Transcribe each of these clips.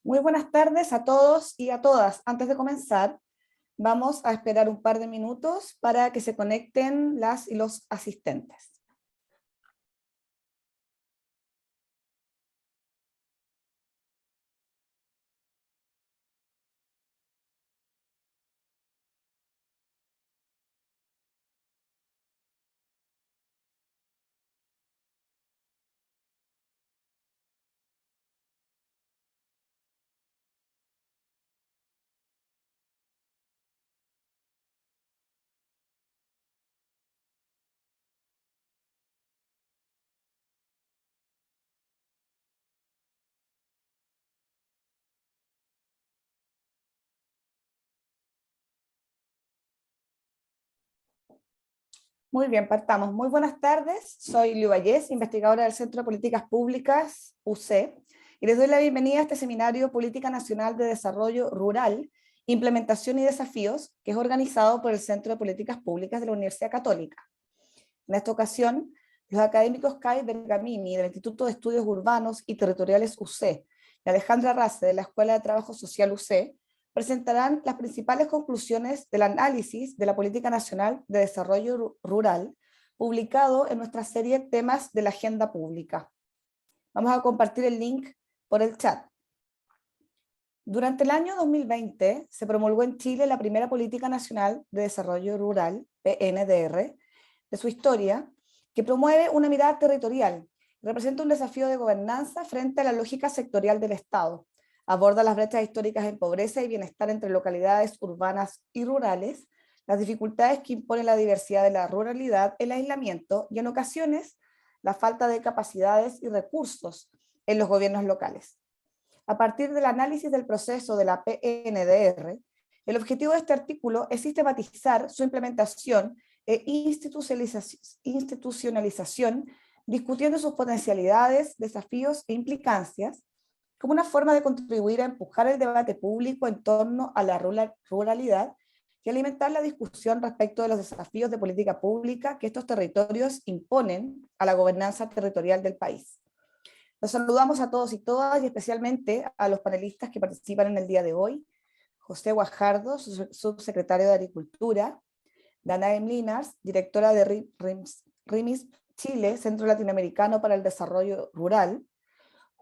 Muy buenas tardes a todos y a todas. Antes de comenzar, vamos a esperar un par de minutos para que se conecten las y los asistentes. Muy bien, partamos. Muy buenas tardes. Soy Liu Vallés, investigadora del Centro de Políticas Públicas, UC, y les doy la bienvenida a este seminario Política Nacional de Desarrollo Rural, Implementación y Desafíos, que es organizado por el Centro de Políticas Públicas de la Universidad Católica. En esta ocasión, los académicos Kai Bergamini del Instituto de Estudios Urbanos y Territoriales UC y Alejandra Race de la Escuela de Trabajo Social UC presentarán las principales conclusiones del análisis de la Política Nacional de Desarrollo Rural, publicado en nuestra serie Temas de la Agenda Pública. Vamos a compartir el link por el chat. Durante el año 2020 se promulgó en Chile la primera Política Nacional de Desarrollo Rural, PNDR, de su historia, que promueve una mirada territorial, representa un desafío de gobernanza frente a la lógica sectorial del Estado, aborda las brechas históricas en pobreza y bienestar entre localidades urbanas y rurales, las dificultades que impone la diversidad de la ruralidad, el aislamiento y en ocasiones la falta de capacidades y recursos en los gobiernos locales. A partir del análisis del proceso de la PNDR, el objetivo de este artículo es sistematizar su implementación e institucionalización, discutiendo sus potencialidades, desafíos e implicancias, como una forma de contribuir a empujar el debate público en torno a la ruralidad y alimentar la discusión respecto de los desafíos de política pública que estos territorios imponen a la gobernanza territorial del país. Los saludamos a todos y todas y especialmente a los panelistas que participan en el día de hoy. José Guajardo, subsecretario de Agricultura, Danae Mlinars, directora de RIMIS Chile, Centro Latinoamericano para el Desarrollo Rural,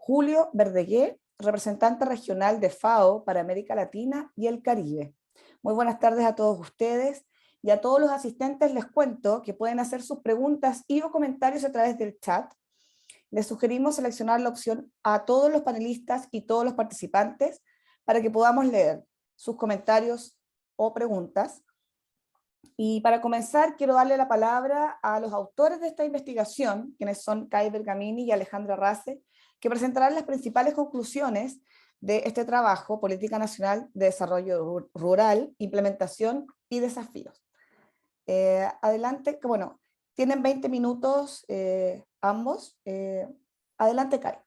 Julio Verdegué, representante regional de FAO para América Latina y el Caribe. Muy buenas tardes a todos ustedes y a todos los asistentes les cuento que pueden hacer sus preguntas y o comentarios a través del chat. Les sugerimos seleccionar la opción a todos los panelistas y todos los participantes para que podamos leer sus comentarios o preguntas. Y para comenzar, quiero darle la palabra a los autores de esta investigación, quienes son Kai Bergamini y Alejandra Race, que presentarán las principales conclusiones de este trabajo, Política Nacional de Desarrollo Rural, Implementación y Desafíos. Adelante, que bueno, tienen 20 minutos ambos. Adelante, Kai.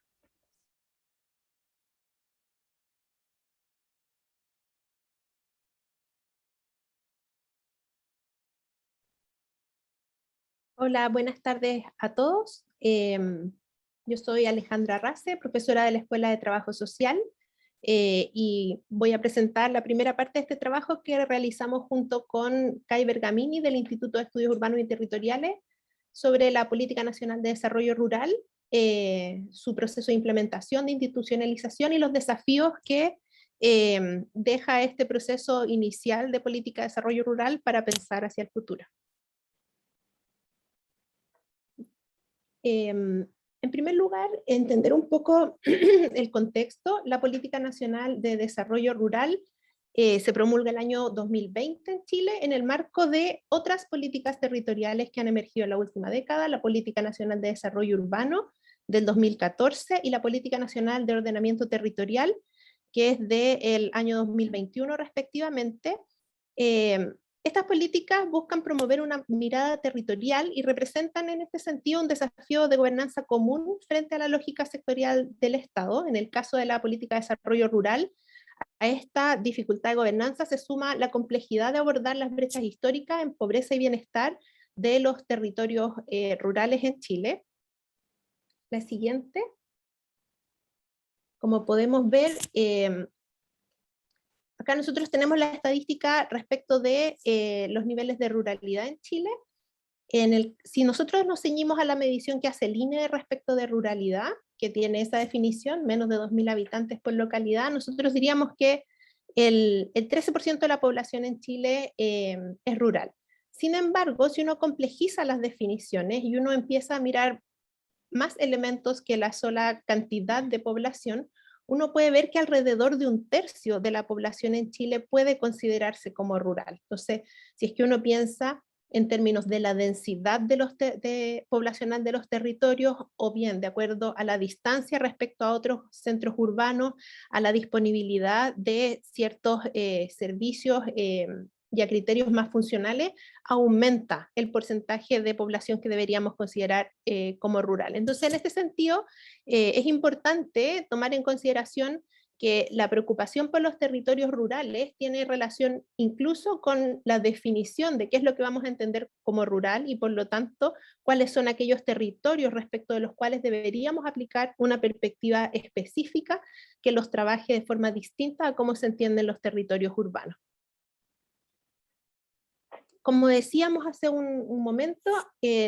Hola, buenas tardes a todos. Yo soy Alejandra Race, profesora de la Escuela de Trabajo Social, y voy a presentar la primera parte de este trabajo que realizamos junto con Kai Bergamini del Instituto de Estudios Urbanos y Territoriales sobre la Política Nacional de Desarrollo Rural, su proceso de implementación, de institucionalización y los desafíos que deja este proceso inicial de política de desarrollo rural para pensar hacia el futuro. En primer lugar, entender un poco el contexto. La Política Nacional de Desarrollo Rural se promulga el año 2020 en Chile en el marco de otras políticas territoriales que han emergido en la última década, la Política Nacional de Desarrollo Urbano del 2014 y la Política Nacional de Ordenamiento Territorial, que es del año 2021 respectivamente. Estas políticas buscan promover una mirada territorial y representan en este sentido un desafío de gobernanza común frente a la lógica sectorial del Estado. En el caso de la política de desarrollo rural, a esta dificultad de gobernanza se suma la complejidad de abordar las brechas históricas en pobreza y bienestar de los territorios rurales en Chile. La siguiente. Como podemos ver, acá nosotros tenemos la estadística respecto de los niveles de ruralidad en Chile. Si nosotros nos ceñimos a la medición que hace el INE respecto de ruralidad, que tiene esa definición, menos de 2.000 habitantes por localidad, nosotros diríamos que el 13% de la población en Chile es rural. Sin embargo, si uno complejiza las definiciones y uno empieza a mirar más elementos que la sola cantidad de población, uno puede ver que alrededor de 1/3 de la población en Chile puede considerarse como rural. Entonces, si es que uno piensa en términos de la densidad poblacional de los territorios, o bien de acuerdo a la distancia respecto a otros centros urbanos, a la disponibilidad de ciertos servicios y a criterios más funcionales, aumenta el porcentaje de población que deberíamos considerar como rural. Entonces, en este sentido, es importante tomar en consideración que la preocupación por los territorios rurales tiene relación incluso con la definición de qué es lo que vamos a entender como rural y por lo tanto cuáles son aquellos territorios respecto de los cuales deberíamos aplicar una perspectiva específica que los trabaje de forma distinta a cómo se entienden los territorios urbanos. Como decíamos hace un momento,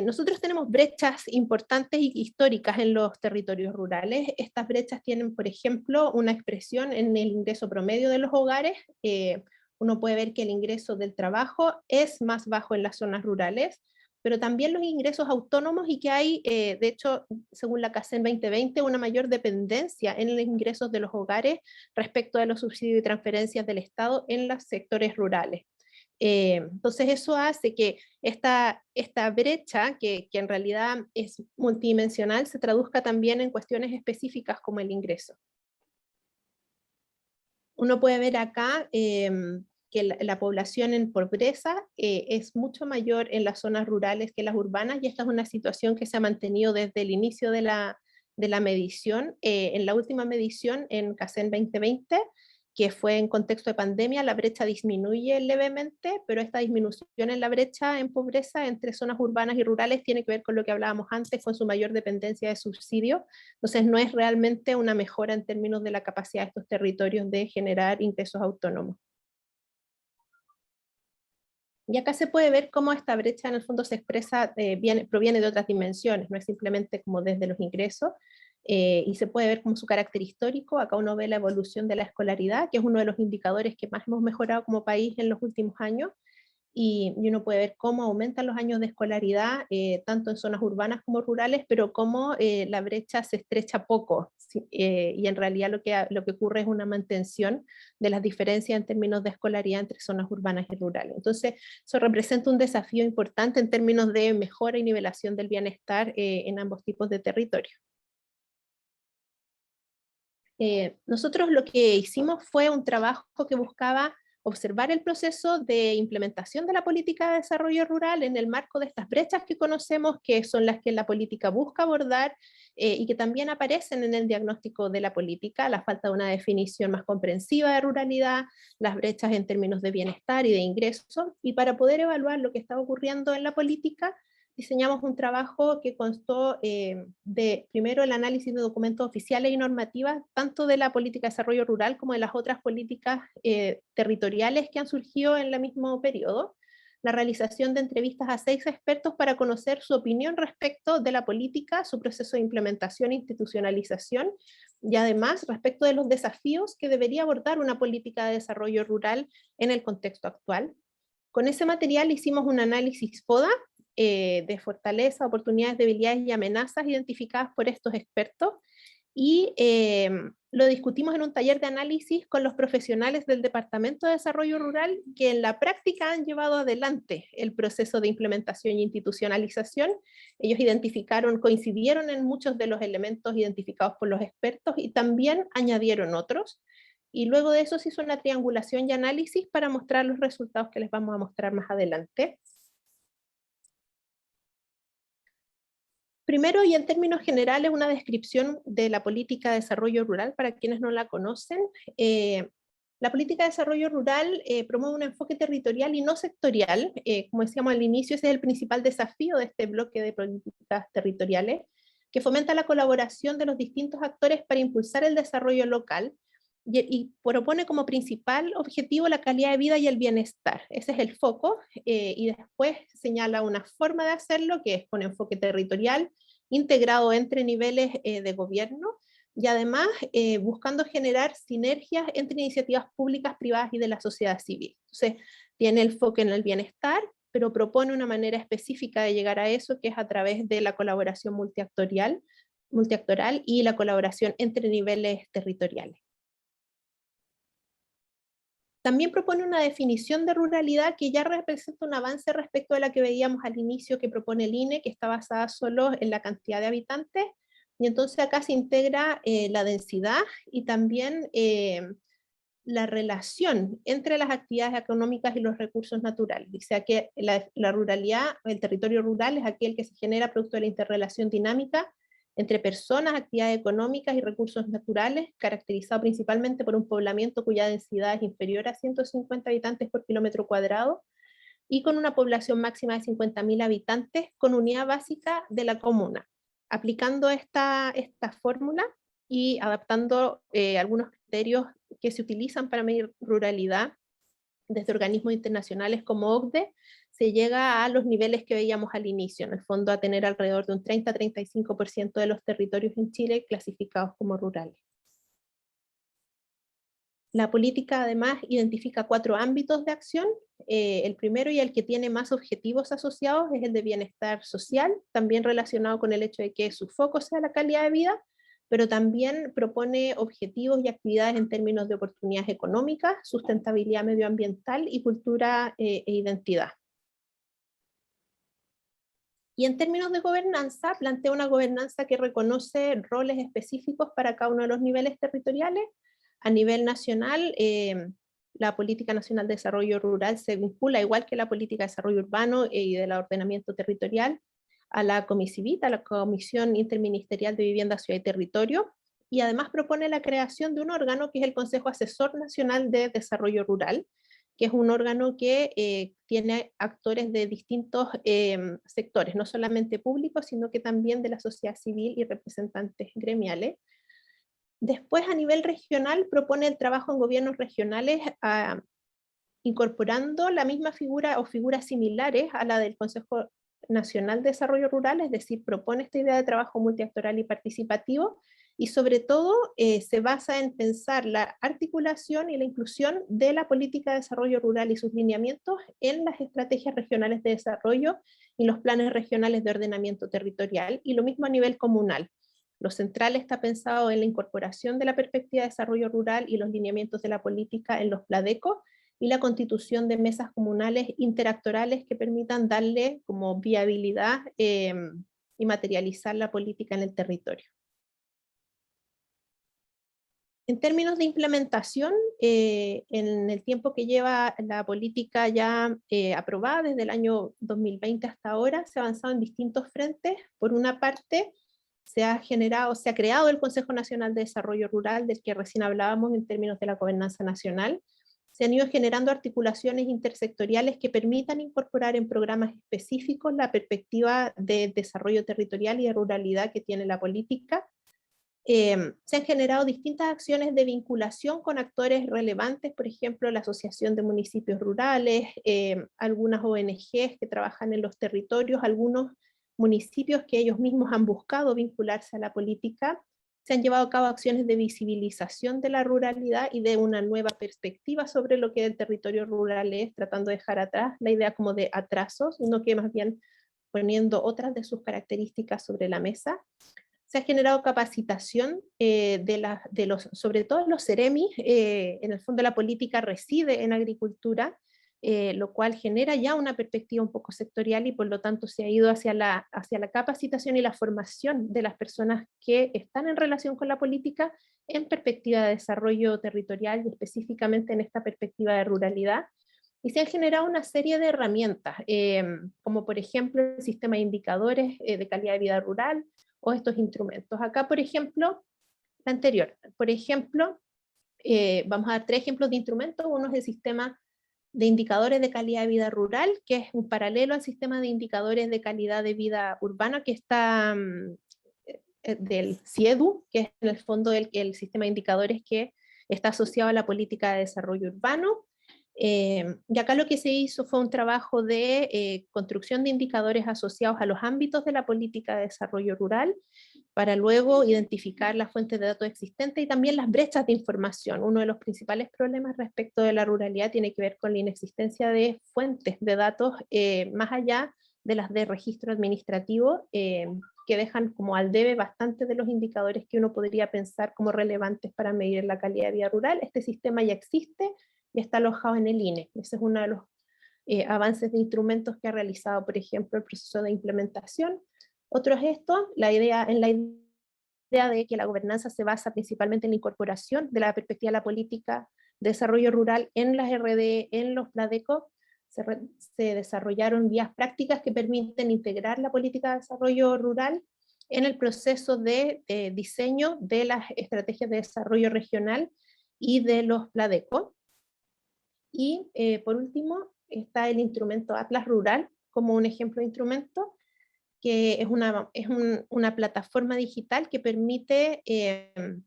nosotros tenemos brechas importantes y históricas en los territorios rurales. Estas brechas tienen, por ejemplo, una expresión en el ingreso promedio de los hogares. Uno puede ver que el ingreso del trabajo es más bajo en las zonas rurales, pero también los ingresos autónomos y que hay, de hecho, según la CACEN 2020, una mayor dependencia en los ingresos de los hogares respecto de los subsidios y transferencias del Estado en los sectores rurales. Entonces eso hace que esta brecha, que en realidad es multidimensional, se traduzca también en cuestiones específicas como el ingreso. Uno puede ver acá que la población en pobreza es mucho mayor en las zonas rurales que las urbanas, y esta es una situación que se ha mantenido desde el inicio de la medición. En la última medición, en CACEN 2020, que fue en contexto de pandemia, la brecha disminuye levemente, pero esta disminución en la brecha en pobreza entre zonas urbanas y rurales tiene que ver con lo que hablábamos antes, con su mayor dependencia de subsidios. Entonces no es realmente una mejora en términos de la capacidad de estos territorios de generar ingresos autónomos. Y acá se puede ver cómo esta brecha en el fondo se expresa, proviene de otras dimensiones, no es simplemente como desde los ingresos, y se puede ver como su carácter histórico. Acá uno ve la evolución de la escolaridad, que es uno de los indicadores que más hemos mejorado como país en los últimos años, y uno puede ver cómo aumentan los años de escolaridad, tanto en zonas urbanas como rurales, pero cómo la brecha se estrecha poco, ¿sí? Y en realidad lo que ocurre es una mantención de las diferencias en términos de escolaridad entre zonas urbanas y rurales. Entonces, eso representa un desafío importante en términos de mejora y nivelación del bienestar en ambos tipos de territorio. Nosotros lo que hicimos fue un trabajo que buscaba observar el proceso de implementación de la política de desarrollo rural en el marco de estas brechas que conocemos, que son las que la política busca abordar y que también aparecen en el diagnóstico de la política: la falta de una definición más comprensiva de ruralidad, las brechas en términos de bienestar y de ingresos. Y para poder evaluar lo que está ocurriendo en la política, diseñamos un trabajo que constó de, primero, el análisis de documentos oficiales y normativas, tanto de la política de desarrollo rural como de las otras políticas territoriales que han surgido en el mismo periodo, la realización de entrevistas a 6 expertos para conocer su opinión respecto de la política, su proceso de implementación e institucionalización, y además respecto de los desafíos que debería abordar una política de desarrollo rural en el contexto actual. Con ese material hicimos un análisis FODA, de fortaleza, oportunidades, debilidades y amenazas identificadas por estos expertos, y lo discutimos en un taller de análisis con los profesionales del Departamento de Desarrollo Rural que en la práctica han llevado adelante el proceso de implementación e institucionalización. Ellos coincidieron en muchos de los elementos identificados por los expertos y también añadieron otros, y luego de eso se hizo una triangulación y análisis para mostrar los resultados que les vamos a mostrar más adelante. Primero, y en términos generales, una descripción de la política de desarrollo rural para quienes no la conocen. La política de desarrollo rural promueve un enfoque territorial y no sectorial. Como decíamos al inicio, ese es el principal desafío de este bloque de políticas territoriales, que fomenta la colaboración de los distintos actores para impulsar el desarrollo local y propone como principal objetivo la calidad de vida y el bienestar. Ese es el foco, y después señala una forma de hacerlo que es con enfoque territorial, integrado entre niveles de gobierno, y además buscando generar sinergias entre iniciativas públicas, privadas y de la sociedad civil. Entonces, tiene el foco en el bienestar, pero propone una manera específica de llegar a eso, que es a través de la colaboración multiactoral y la colaboración entre niveles territoriales. También propone una definición de ruralidad que ya representa un avance respecto de la que veíamos al inicio que propone el INE, que está basada solo en la cantidad de habitantes, y entonces acá se integra la densidad y también la relación entre las actividades económicas y los recursos naturales. Dice que la ruralidad, el territorio rural es aquel que se genera producto de la interrelación dinámica entre personas, actividades económicas y recursos naturales, caracterizado principalmente por un poblamiento cuya densidad es inferior a 150 habitantes por kilómetro cuadrado, y con una población máxima de 50.000 habitantes, con unidad básica de la comuna. Aplicando esta fórmula y adaptando algunos criterios que se utilizan para medir ruralidad desde organismos internacionales como OCDE, se llega a los niveles que veíamos al inicio, en el fondo a tener alrededor de un 30-35% de los territorios en Chile clasificados como rurales. La política además identifica 4 ámbitos de acción. El primero y el que tiene más objetivos asociados es el de bienestar social, también relacionado con el hecho de que su foco sea la calidad de vida, pero también propone objetivos y actividades en términos de oportunidades económicas, sustentabilidad medioambiental y cultura e identidad. Y en términos de gobernanza, plantea una gobernanza que reconoce roles específicos para cada uno de los niveles territoriales. A nivel nacional, la Política Nacional de Desarrollo Rural se vincula, igual que la Política de Desarrollo Urbano y del Ordenamiento Territorial, a la Comisivit, a la Comisión Interministerial de Vivienda, Ciudad y Territorio, y además propone la creación de un órgano que es el Consejo Asesor Nacional de Desarrollo Rural, que es un órgano que tiene actores de distintos sectores, no solamente públicos, sino que también de la sociedad civil y representantes gremiales. Después, a nivel regional, propone el trabajo en gobiernos regionales incorporando la misma figura o figuras similares a la del Consejo Nacional de Desarrollo Rural, es decir, propone esta idea de trabajo multiactoral y participativo, y sobre todo se basa en pensar la articulación y la inclusión de la política de desarrollo rural y sus lineamientos en las estrategias regionales de desarrollo y los planes regionales de ordenamiento territorial, y lo mismo a nivel comunal. Lo central está pensado en la incorporación de la perspectiva de desarrollo rural y los lineamientos de la política en los PLADECO, y la constitución de mesas comunales interactorales que permitan darle como viabilidad y materializar la política en el territorio. En términos de implementación, en el tiempo que lleva la política ya aprobada desde el año 2020 hasta ahora, se ha avanzado en distintos frentes. Por una parte, se ha creado el Consejo Nacional de Desarrollo Rural, del que recién hablábamos en términos de la gobernanza nacional. Se han ido generando articulaciones intersectoriales que permitan incorporar en programas específicos la perspectiva de desarrollo territorial y de ruralidad que tiene la política. Se han generado distintas acciones de vinculación con actores relevantes, por ejemplo, la Asociación de Municipios Rurales, algunas ONGs que trabajan en los territorios, algunos municipios que ellos mismos han buscado vincularse a la política. Se han llevado a cabo acciones de visibilización de la ruralidad y de una nueva perspectiva sobre lo que el territorio rural es, tratando de dejar atrás la idea como de atrasos, sino que más bien poniendo otras de sus características sobre la mesa. Se ha generado capacitación sobre todo los CEREMI, en el fondo la política reside en agricultura, lo cual genera ya una perspectiva un poco sectorial y por lo tanto se ha ido hacia la capacitación y la formación de las personas que están en relación con la política en perspectiva de desarrollo territorial y específicamente en esta perspectiva de ruralidad. Y se han generado una serie de herramientas, como por ejemplo el sistema de indicadores de calidad de vida rural, o estos instrumentos. Acá, por ejemplo, la anterior, por ejemplo, vamos a dar 3 ejemplos de instrumentos. Uno es el sistema de indicadores de calidad de vida rural, que es un paralelo al sistema de indicadores de calidad de vida urbana que está del CIEDU, que es en el fondo el sistema de indicadores que está asociado a la política de desarrollo urbano. Y acá lo que se hizo fue un trabajo de construcción de indicadores asociados a los ámbitos de la política de desarrollo rural, para luego identificar las fuentes de datos existentes y también las brechas de información. Uno de los principales problemas respecto de la ruralidad tiene que ver con la inexistencia de fuentes de datos más allá de las de registro administrativo, que dejan como al debe bastante de los indicadores que uno podría pensar como relevantes para medir la calidad de vida rural. Este sistema ya existe y está alojado en el INE. Ese es uno de los avances de instrumentos que ha realizado, por ejemplo, el proceso de implementación. Otro es esto, la idea de que la gobernanza se basa principalmente en la incorporación de la perspectiva de la política de desarrollo rural en las RD, en los PLADECO. Se desarrollaron vías prácticas que permiten integrar la política de desarrollo rural en el proceso de diseño de las estrategias de desarrollo regional y de los PLADECO. Y por último está el instrumento Atlas Rural como un ejemplo de instrumento, que es una plataforma digital que permite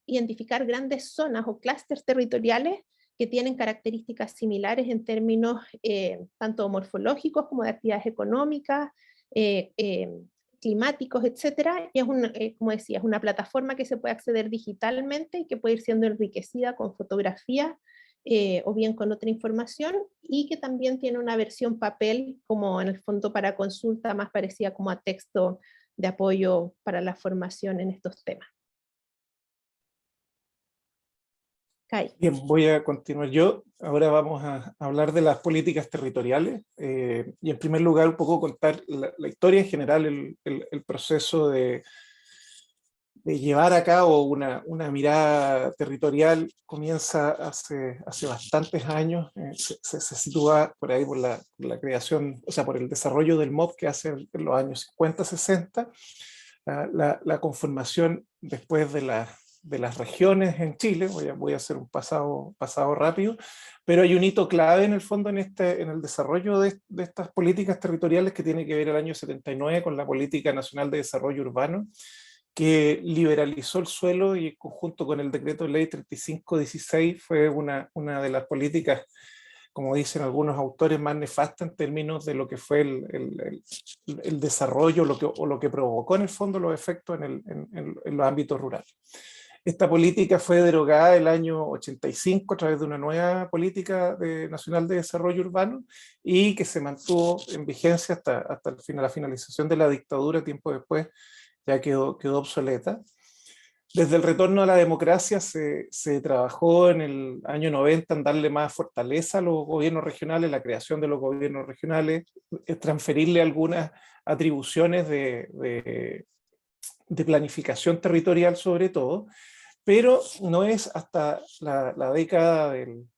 identificar grandes zonas o clústeres territoriales que tienen características similares en términos tanto morfológicos como de actividades económicas, climáticos, etc. Y es como decía, es una plataforma que se puede acceder digitalmente y que puede ir siendo enriquecida con fotografías o bien con otra información, y que también tiene una versión papel como en el fondo para consulta, más parecida como a texto de apoyo para la formación en estos temas. Kai. Bien, voy a continuar yo. Ahora vamos a hablar de las políticas territoriales y en primer lugar un poco contar la historia en general, el proceso de llevar a cabo una mirada territorial comienza hace bastantes años, se sitúa por ahí por la creación, o sea, por el desarrollo del MOP que hace en los años 50, 60, la conformación después de las regiones en Chile. Voy a hacer un pasado rápido, pero hay un hito clave en el fondo en el desarrollo de estas políticas territoriales que tiene que ver el año 79 con la Política Nacional de Desarrollo Urbano, que liberalizó el suelo y en conjunto con el decreto de ley 3516 fue una de las políticas, como dicen algunos autores, más nefastas en términos de lo que fue el desarrollo o lo que provocó en el fondo los efectos en los ámbitos rurales. Esta política fue derogada el año 85 a través de una nueva política nacional de desarrollo urbano y que se mantuvo en vigencia hasta la finalización de la dictadura. Tiempo después ya quedó obsoleta. Desde el retorno a la democracia se trabajó en el año 90 en darle más fortaleza a los gobiernos regionales, la creación de los gobiernos regionales, transferirle algunas atribuciones de planificación territorial sobre todo, pero no es hasta la década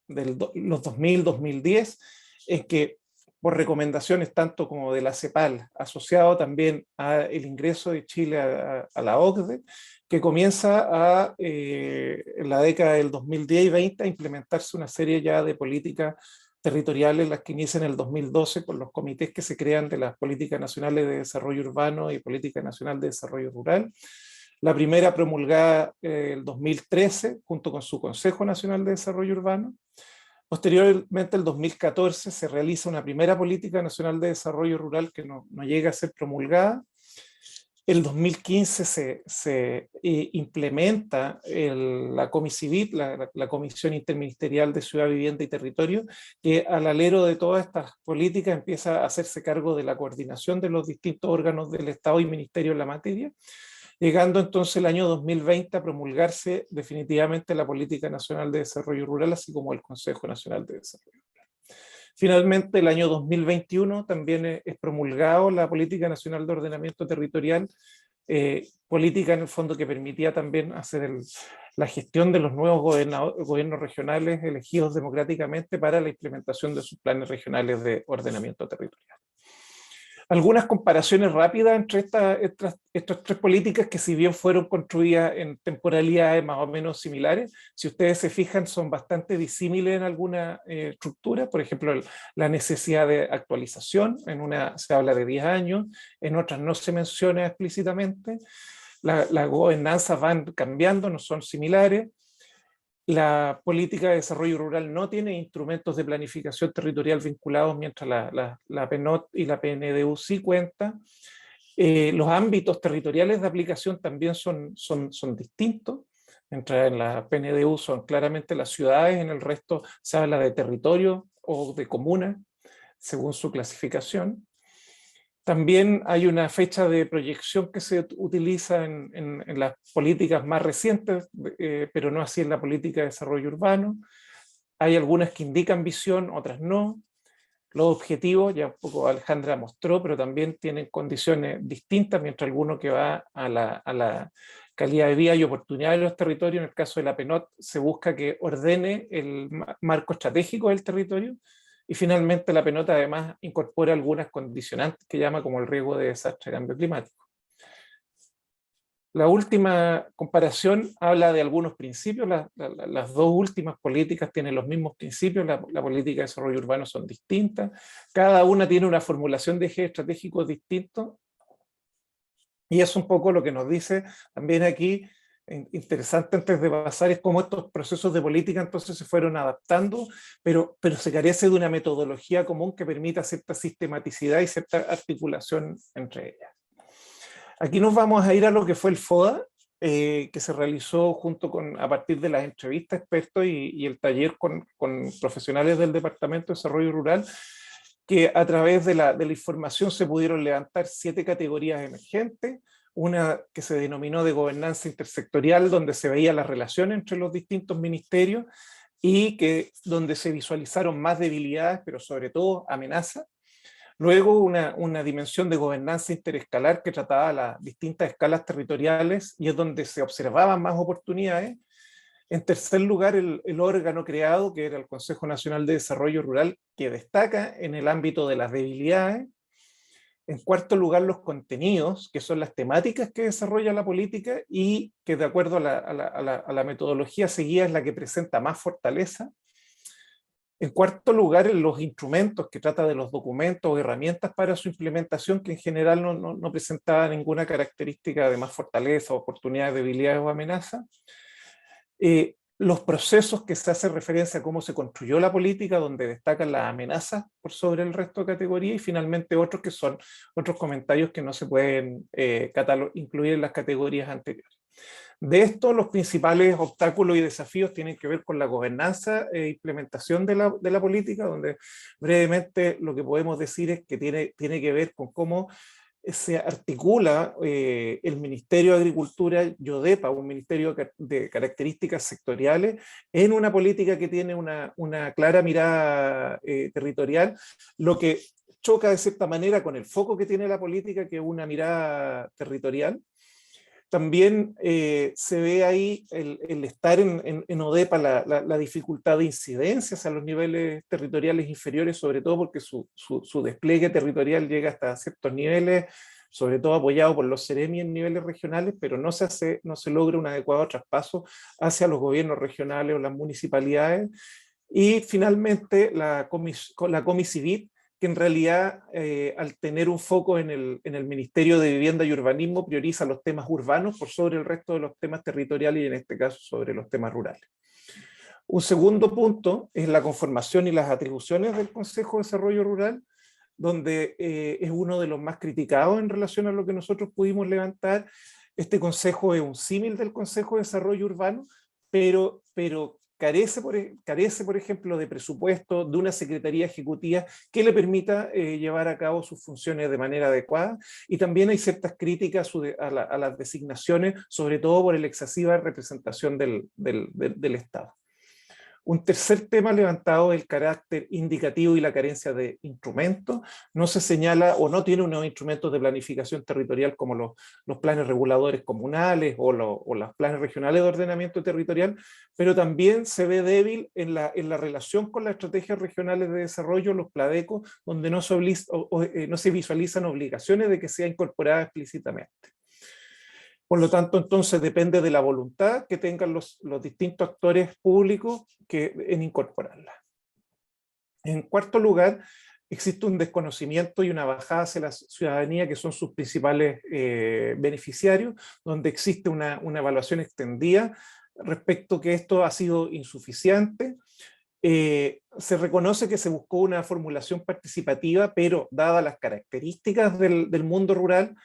los 2000, 2010, en que por recomendaciones tanto como de la CEPAL, asociado también al ingreso de Chile a la OCDE, que comienza en la década del 2010 y 20 a implementarse una serie ya de políticas territoriales, las que inician en el 2012 con los comités que se crean de las políticas nacionales de desarrollo urbano y política nacional de desarrollo rural. La primera promulgada en el 2013 junto con su Consejo Nacional de Desarrollo Urbano. Posteriormente, en el 2014, se realiza una primera política nacional de desarrollo rural que no llega a ser promulgada. El 2015 se implementa la COMICIVIT, la Comisión Interministerial de Ciudad, Vivienda y Territorio, que al alero de todas estas políticas empieza a hacerse cargo de la coordinación de los distintos órganos del Estado y Ministerio en la materia, llegando entonces el año 2020 a promulgarse definitivamente la Política Nacional de Desarrollo Rural, así como el Consejo Nacional de Desarrollo Rural. Finalmente, el año 2021 también es promulgado la Política Nacional de Ordenamiento Territorial, política en el fondo que permitía también hacer la gestión de los nuevos gobiernos regionales elegidos democráticamente para la implementación de sus planes regionales de ordenamiento territorial. Algunas comparaciones rápidas entre estas tres políticas que, si bien fueron construidas en temporalidades más o menos similares, si ustedes se fijan son bastante disímiles en alguna estructura. Por ejemplo, la necesidad de actualización, en una se habla de 10 años, en otras no se menciona explícitamente. las gobernanzas van cambiando, no son similares. La política de desarrollo rural no tiene instrumentos de planificación territorial vinculados, mientras la PNOT y la PNDU sí cuentan. Los ámbitos territoriales de aplicación también son distintos. Mientras en la PNDU son claramente las ciudades, en el resto se habla de territorio o de comuna, según su clasificación. También hay una fecha de proyección que se utiliza en las políticas más recientes, pero no así en la política de desarrollo urbano. Hay algunas que indican visión, otras no. Los objetivos, ya un poco Alejandra mostró, pero también tienen condiciones distintas, mientras alguno que va a la calidad de vida y oportunidad de los territorios, en el caso de la PNOT, se busca que ordene el marco estratégico del territorio, y finalmente la PNOT además incorpora algunas condicionantes que llama como el riesgo de desastre de cambio climático. La última comparación habla de algunos principios. Las dos últimas políticas tienen los mismos principios. La política de desarrollo urbano son distintas. Cada una tiene una formulación de ejes estratégicos distintos. Y es un poco lo que nos dice también aquí, interesante antes de pasar, es cómo estos procesos de política entonces se fueron adaptando, pero se carece de una metodología común que permita cierta sistematicidad y cierta articulación entre ellas. Aquí nos vamos a ir a lo que fue el FODA, que se realizó a partir de las entrevistas a expertos y el taller con profesionales del Departamento de Desarrollo Rural, que a través de la información se pudieron levantar 7 categorías emergentes, una que se denominó de gobernanza intersectorial, donde se veía la relación entre los distintos ministerios y donde se visualizaron más debilidades, pero sobre todo amenazas. Luego una dimensión de gobernanza interescalar que trataba las distintas escalas territoriales y es donde se observaban más oportunidades. En tercer lugar, el órgano creado, que era el Consejo Nacional de Desarrollo Rural, que destaca en el ámbito de las debilidades. En cuarto lugar, los contenidos, que son las temáticas que desarrolla la política y que de acuerdo a la metodología seguida es la que presenta más fortaleza. En cuarto lugar, en los instrumentos, que trata de los documentos o herramientas para su implementación, que en general no presentaba ninguna característica de más fortaleza, oportunidades, debilidades o amenazas. Los procesos que se hace referencia a cómo se construyó la política, donde destacan las amenazas por sobre el resto de categorías, y finalmente otros que son otros comentarios que no se pueden incluir en las categorías anteriores. De esto, los principales obstáculos y desafíos tienen que ver con la gobernanza e implementación de la política, donde brevemente lo que podemos decir es que tiene que ver con cómo se articula el Ministerio de Agricultura, YODEPA, un ministerio de características sectoriales, en una política que tiene una clara mirada territorial, lo que choca de cierta manera con el foco que tiene la política, que es una mirada territorial. También se ve ahí el estar en ODEPA la dificultad de incidencias a los niveles territoriales inferiores, sobre todo porque su despliegue territorial llega hasta ciertos niveles, sobre todo apoyado por los CEREMI en niveles regionales, pero no se logra un adecuado traspaso hacia los gobiernos regionales o las municipalidades. Y finalmente la Comicivit, que en realidad al tener un foco en el Ministerio de Vivienda y Urbanismo prioriza los temas urbanos por sobre el resto de los temas territoriales y en este caso sobre los temas rurales. Un segundo punto es la conformación y las atribuciones del Consejo de Desarrollo Rural, donde es uno de los más criticados en relación a lo que nosotros pudimos levantar. Este consejo es un símil del Consejo de Desarrollo Urbano, pero carece, por ejemplo, de presupuesto, de una secretaría ejecutiva que le permita llevar a cabo sus funciones de manera adecuada, y también hay ciertas críticas a las designaciones, sobre todo por la excesiva representación del Estado. Un tercer tema levantado es el carácter indicativo y la carencia de instrumentos. No se señala o no tiene unos instrumentos de planificación territorial como los planes reguladores comunales o los planes regionales de ordenamiento territorial, pero también se ve débil en la relación con las estrategias regionales de desarrollo, los PLADECO, donde no se visualizan obligaciones de que sea incorporada explícitamente. Por lo tanto, entonces depende de la voluntad que tengan los distintos actores públicos en incorporarla. En cuarto lugar, existe un desconocimiento y una bajada hacia la ciudadanía, que son sus principales beneficiarios, donde existe una evaluación extendida respecto que esto ha sido insuficiente. Se reconoce que se buscó una formulación participativa, pero dadas las características del mundo rural,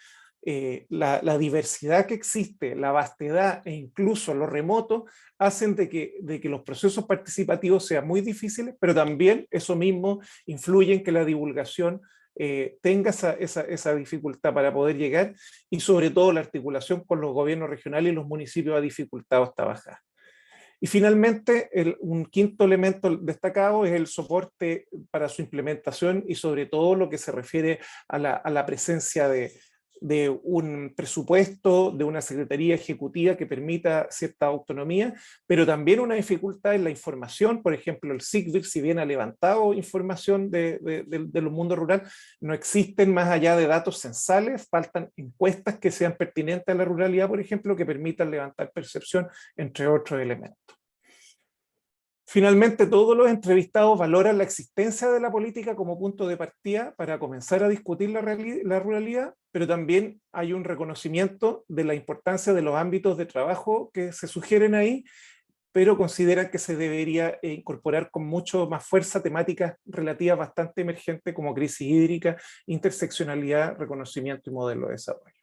la diversidad que existe, la vastedad e incluso lo remoto, hacen de que los procesos participativos sean muy difíciles, pero también eso mismo influye en que la divulgación tenga esa dificultad para poder llegar, y sobre todo la articulación con los gobiernos regionales y los municipios ha dificultado esta bajada. Y finalmente, un quinto elemento destacado es el soporte para su implementación, y sobre todo lo que se refiere a la presencia de un presupuesto, de una secretaría ejecutiva que permita cierta autonomía, pero también una dificultad en la información. Por ejemplo, el SICBIR, si bien ha levantado información de los mundos rurales, no existen más allá de datos censales, faltan encuestas que sean pertinentes a la ruralidad, por ejemplo, que permitan levantar percepción, entre otros elementos. Finalmente, todos los entrevistados valoran la existencia de la política como punto de partida para comenzar a discutir la ruralidad, pero también hay un reconocimiento de la importancia de los ámbitos de trabajo que se sugieren ahí, pero consideran que se debería incorporar con mucho más fuerza temáticas relativas bastante emergentes como crisis hídrica, interseccionalidad, reconocimiento y modelo de desarrollo.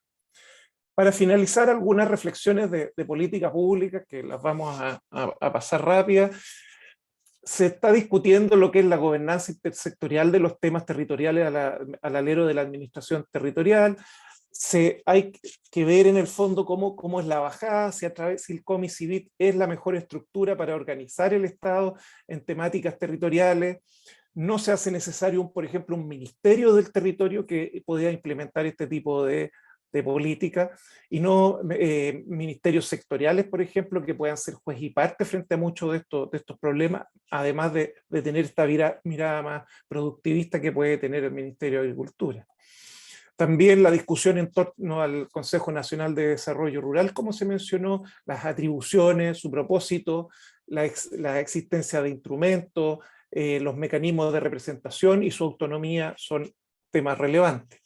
Para finalizar, algunas reflexiones de política pública, que las vamos a pasar rápidas. Se está discutiendo lo que es la gobernanza intersectorial de los temas territoriales al alero de la administración territorial. Hay que ver en el fondo cómo es la bajada, si el COMICIVIT es la mejor estructura para organizar el Estado en temáticas territoriales. No se hace necesario, por ejemplo, un ministerio del territorio que pueda implementar este tipo de política, y no ministerios sectoriales, por ejemplo, que puedan ser juez y parte frente a muchos de estos problemas, además de tener esta mirada más productivista que puede tener el Ministerio de Agricultura. También la discusión en torno al Consejo Nacional de Desarrollo Rural, como se mencionó, las atribuciones, su propósito, la existencia de instrumentos, los mecanismos de representación y su autonomía son temas relevantes.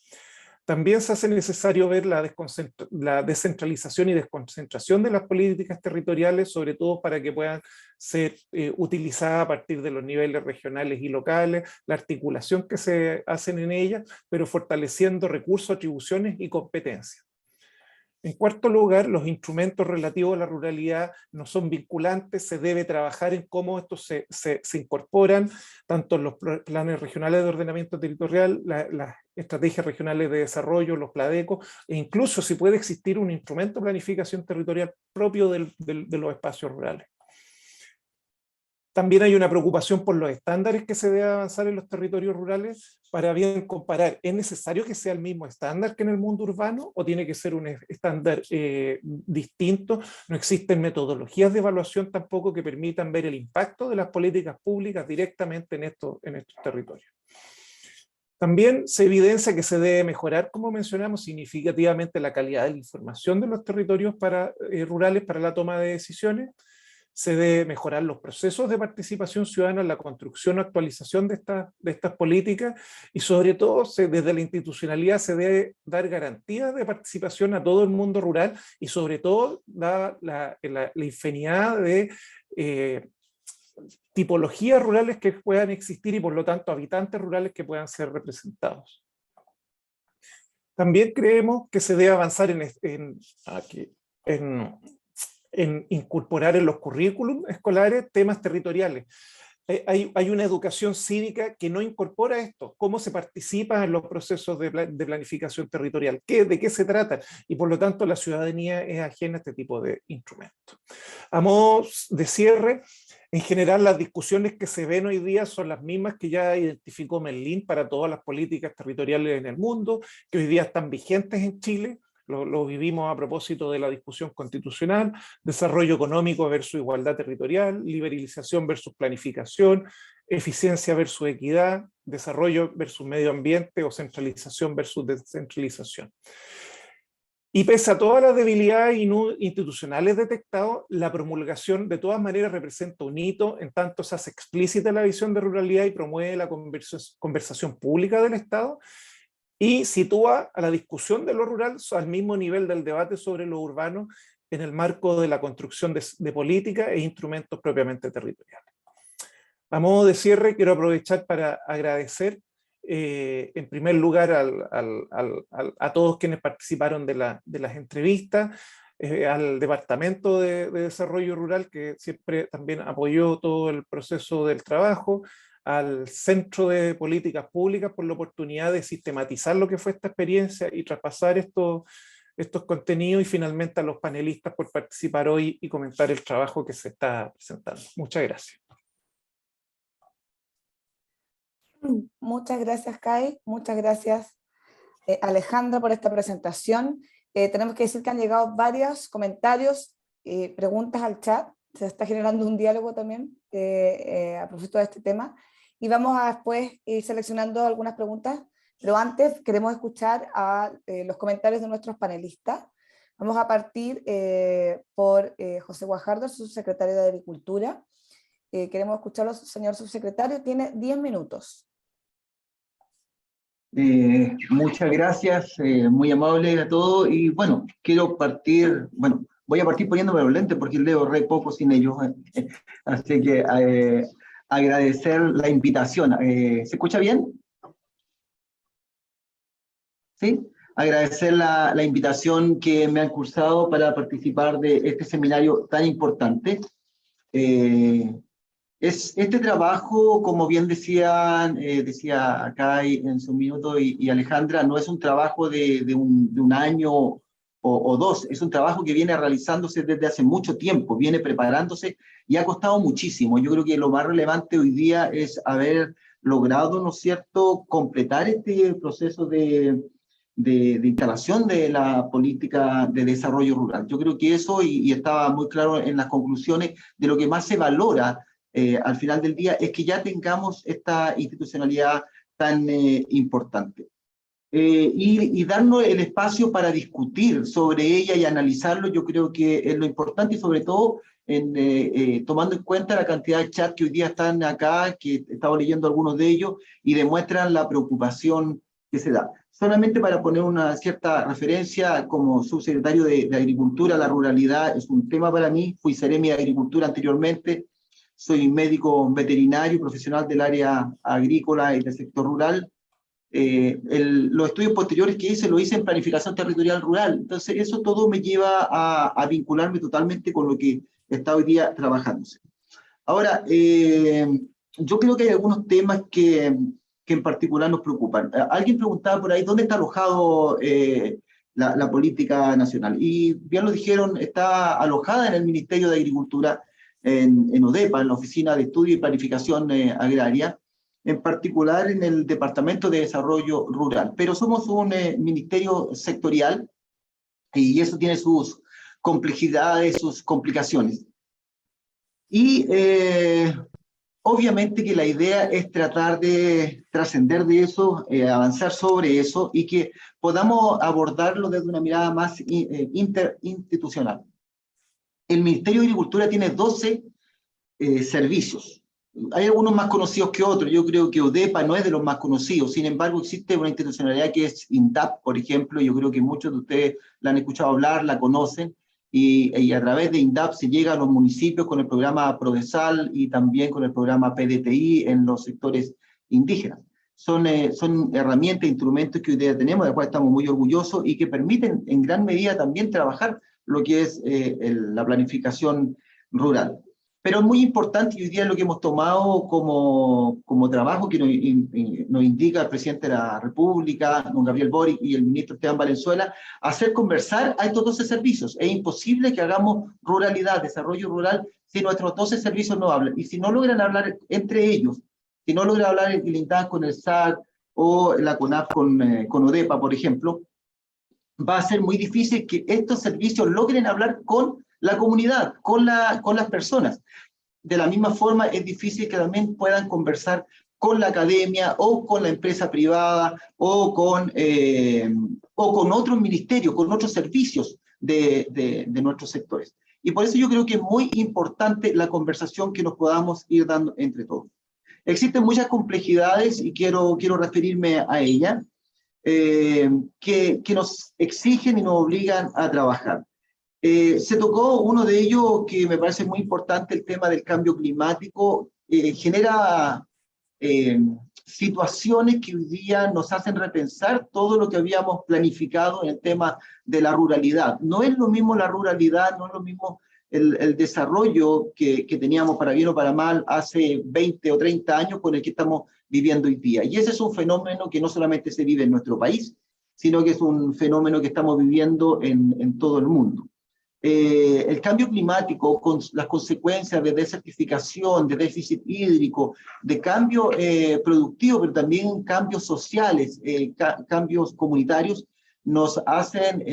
También se hace necesario ver la descentralización y desconcentración de las políticas territoriales, sobre todo para que puedan ser utilizadas a partir de los niveles regionales y locales, la articulación que se hacen en ellas, pero fortaleciendo recursos, atribuciones y competencias. En cuarto lugar, los instrumentos relativos a la ruralidad no son vinculantes, se debe trabajar en cómo estos se incorporan, tanto en los planes regionales de ordenamiento territorial, las estrategias regionales de desarrollo, los PLADECO, e incluso si puede existir un instrumento de planificación territorial propio de los espacios rurales. También hay una preocupación por los estándares que se debe avanzar en los territorios rurales para bien comparar. ¿Es necesario que sea el mismo estándar que en el mundo urbano o tiene que ser un estándar distinto? No existen metodologías de evaluación tampoco que permitan ver el impacto de las políticas públicas directamente en estos territorios. También se evidencia que se debe mejorar, como mencionamos, significativamente la calidad de la información de los territorios rurales para la toma de decisiones. Se debe mejorar los procesos de participación ciudadana en la construcción o actualización de estas políticas, y sobre todo desde la institucionalidad se debe dar garantías de participación a todo el mundo rural, y sobre todo la infinidad de tipologías rurales que puedan existir y por lo tanto habitantes rurales que puedan ser representados. También creemos que se debe avanzar en incorporar en los currículum escolares temas territoriales. Hay una educación cívica que no incorpora esto, cómo se participa en los procesos de planificación territorial, de qué se trata, y por lo tanto la ciudadanía es ajena a este tipo de instrumentos. A modo de cierre, en general las discusiones que se ven hoy día son las mismas que ya identificó Merlín para todas las políticas territoriales en el mundo, que hoy día están vigentes en Chile. Lo vivimos a propósito de la discusión constitucional: desarrollo económico versus igualdad territorial, liberalización versus planificación, eficiencia versus equidad, desarrollo versus medio ambiente, o centralización versus descentralización. Y pese a todas las debilidades institucionales detectadas, la promulgación de todas maneras representa un hito en tanto se hace explícita la visión de ruralidad y promueve la conversación pública del Estado y sitúa a la discusión de lo rural al mismo nivel del debate sobre lo urbano en el marco de la construcción de políticas e instrumentos propiamente territoriales. A modo de cierre, quiero aprovechar para agradecer en primer lugar a todos quienes participaron de las entrevistas, al Departamento de Desarrollo Rural, que siempre también apoyó todo el proceso del trabajo, al Centro de Políticas Públicas por la oportunidad de sistematizar lo que fue esta experiencia y traspasar estos contenidos, y finalmente a los panelistas por participar hoy y comentar el trabajo que se está presentando. Muchas gracias. Muchas gracias, Kai. Muchas gracias, Alejandra, por esta presentación. Tenemos que decir que han llegado varios comentarios y preguntas al chat. Se está generando un diálogo también a propósito de este tema. Y vamos a después ir seleccionando algunas preguntas, pero antes queremos escuchar los comentarios de nuestros panelistas. Vamos a partir por José Guajardo, subsecretario de Agricultura. Queremos escucharlo, señor subsecretario, tiene 10 minutos. Muchas gracias, muy amable a todos, y bueno, voy a partir poniéndome los lentes porque leo re poco sin ellos, así que agradecer la invitación. ¿Se escucha bien? ¿Sí? Agradecer la invitación que me han cursado para participar de este seminario tan importante. Este trabajo, como bien decía acá en su minuto y Alejandra, no es un trabajo de un año o dos, es un trabajo que viene realizándose desde hace mucho tiempo, viene preparándose y ha costado muchísimo. Yo creo que lo más relevante hoy día es haber logrado, ¿no es cierto?, completar este proceso de instalación de la política de desarrollo rural. Yo creo que eso, y estaba muy claro en las conclusiones, de lo que más se valora al final del día, es que ya tengamos esta institucionalidad tan importante. Y darnos el espacio para discutir sobre ella y analizarlo, yo creo que es lo importante, y sobre todo tomando en cuenta la cantidad de chats que hoy día están acá, que he estado leyendo algunos de ellos, y demuestran la preocupación que se da. Solamente para poner una cierta referencia, como subsecretario de Agricultura, la ruralidad es un tema para mí. Fui seremi de Agricultura anteriormente, soy médico veterinario, profesional del área agrícola y del sector rural. Los estudios posteriores que hice, lo hice en planificación territorial rural. Entonces, eso todo me lleva a vincularme totalmente con lo que está hoy día trabajándose. Ahora, yo creo que hay algunos temas que en particular nos preocupan. Alguien preguntaba por ahí, ¿dónde está alojado la política nacional? Y bien lo dijeron, está alojada en el Ministerio de Agricultura, en ODEPA, en la Oficina de Estudio y Planificación Agraria, en particular en el Departamento de Desarrollo Rural. Pero somos un ministerio sectorial y eso tiene sus complejidades, sus complicaciones. Y obviamente que la idea es tratar de trascender de eso, avanzar sobre eso y que podamos abordarlo desde una mirada más interinstitucional. El Ministerio de Agricultura tiene 12 servicios. Hay algunos más conocidos que otros. Yo creo que ODEPA no es de los más conocidos. Sin embargo, existe una institucionalidad que es INDAP, por ejemplo. Yo creo que muchos de ustedes la han escuchado hablar, la conocen. Y a través de INDAP se llega a los municipios con el programa Prodesal y también con el programa PDTI en los sectores indígenas. Son herramientas, instrumentos que hoy día tenemos, de las cuales estamos muy orgullosos y que permiten en gran medida también trabajar lo que es la planificación rural. Pero es muy importante, y hoy día lo que hemos tomado como trabajo que nos indica el presidente de la República, don Gabriel Boric, y el ministro Esteban Valenzuela, hacer conversar a estos 12 servicios. Es imposible que hagamos ruralidad, desarrollo rural, si nuestros 12 servicios no hablan. Y si no logran hablar entre ellos, si no logran hablar el INDAP con el SAC o la CONAF con ODEPA, por ejemplo, va a ser muy difícil que estos servicios logren hablar con la comunidad, con las personas. De la misma forma, es difícil que también puedan conversar con la academia o con la empresa privada o con o con otros ministerios, con otros servicios de nuestros sectores. Y por eso yo creo que es muy importante la conversación que nos podamos ir dando entre todos. Existen muchas complejidades y quiero referirme a ellas, que nos exigen y nos obligan a trabajar. Se tocó uno de ellos que me parece muy importante, el tema del cambio climático. Genera situaciones que hoy día nos hacen repensar todo lo que habíamos planificado en el tema de la ruralidad. No es lo mismo la ruralidad, no es lo mismo el desarrollo que teníamos, para bien o para mal, hace 20 o 30 años con el que estamos viviendo hoy día. Y ese es un fenómeno que no solamente se vive en nuestro país, sino que es un fenómeno que estamos viviendo en todo el mundo. El cambio climático, con las consecuencias de desertificación, de déficit hídrico, de cambio productivo, pero también cambios sociales, cambios comunitarios, nos hacen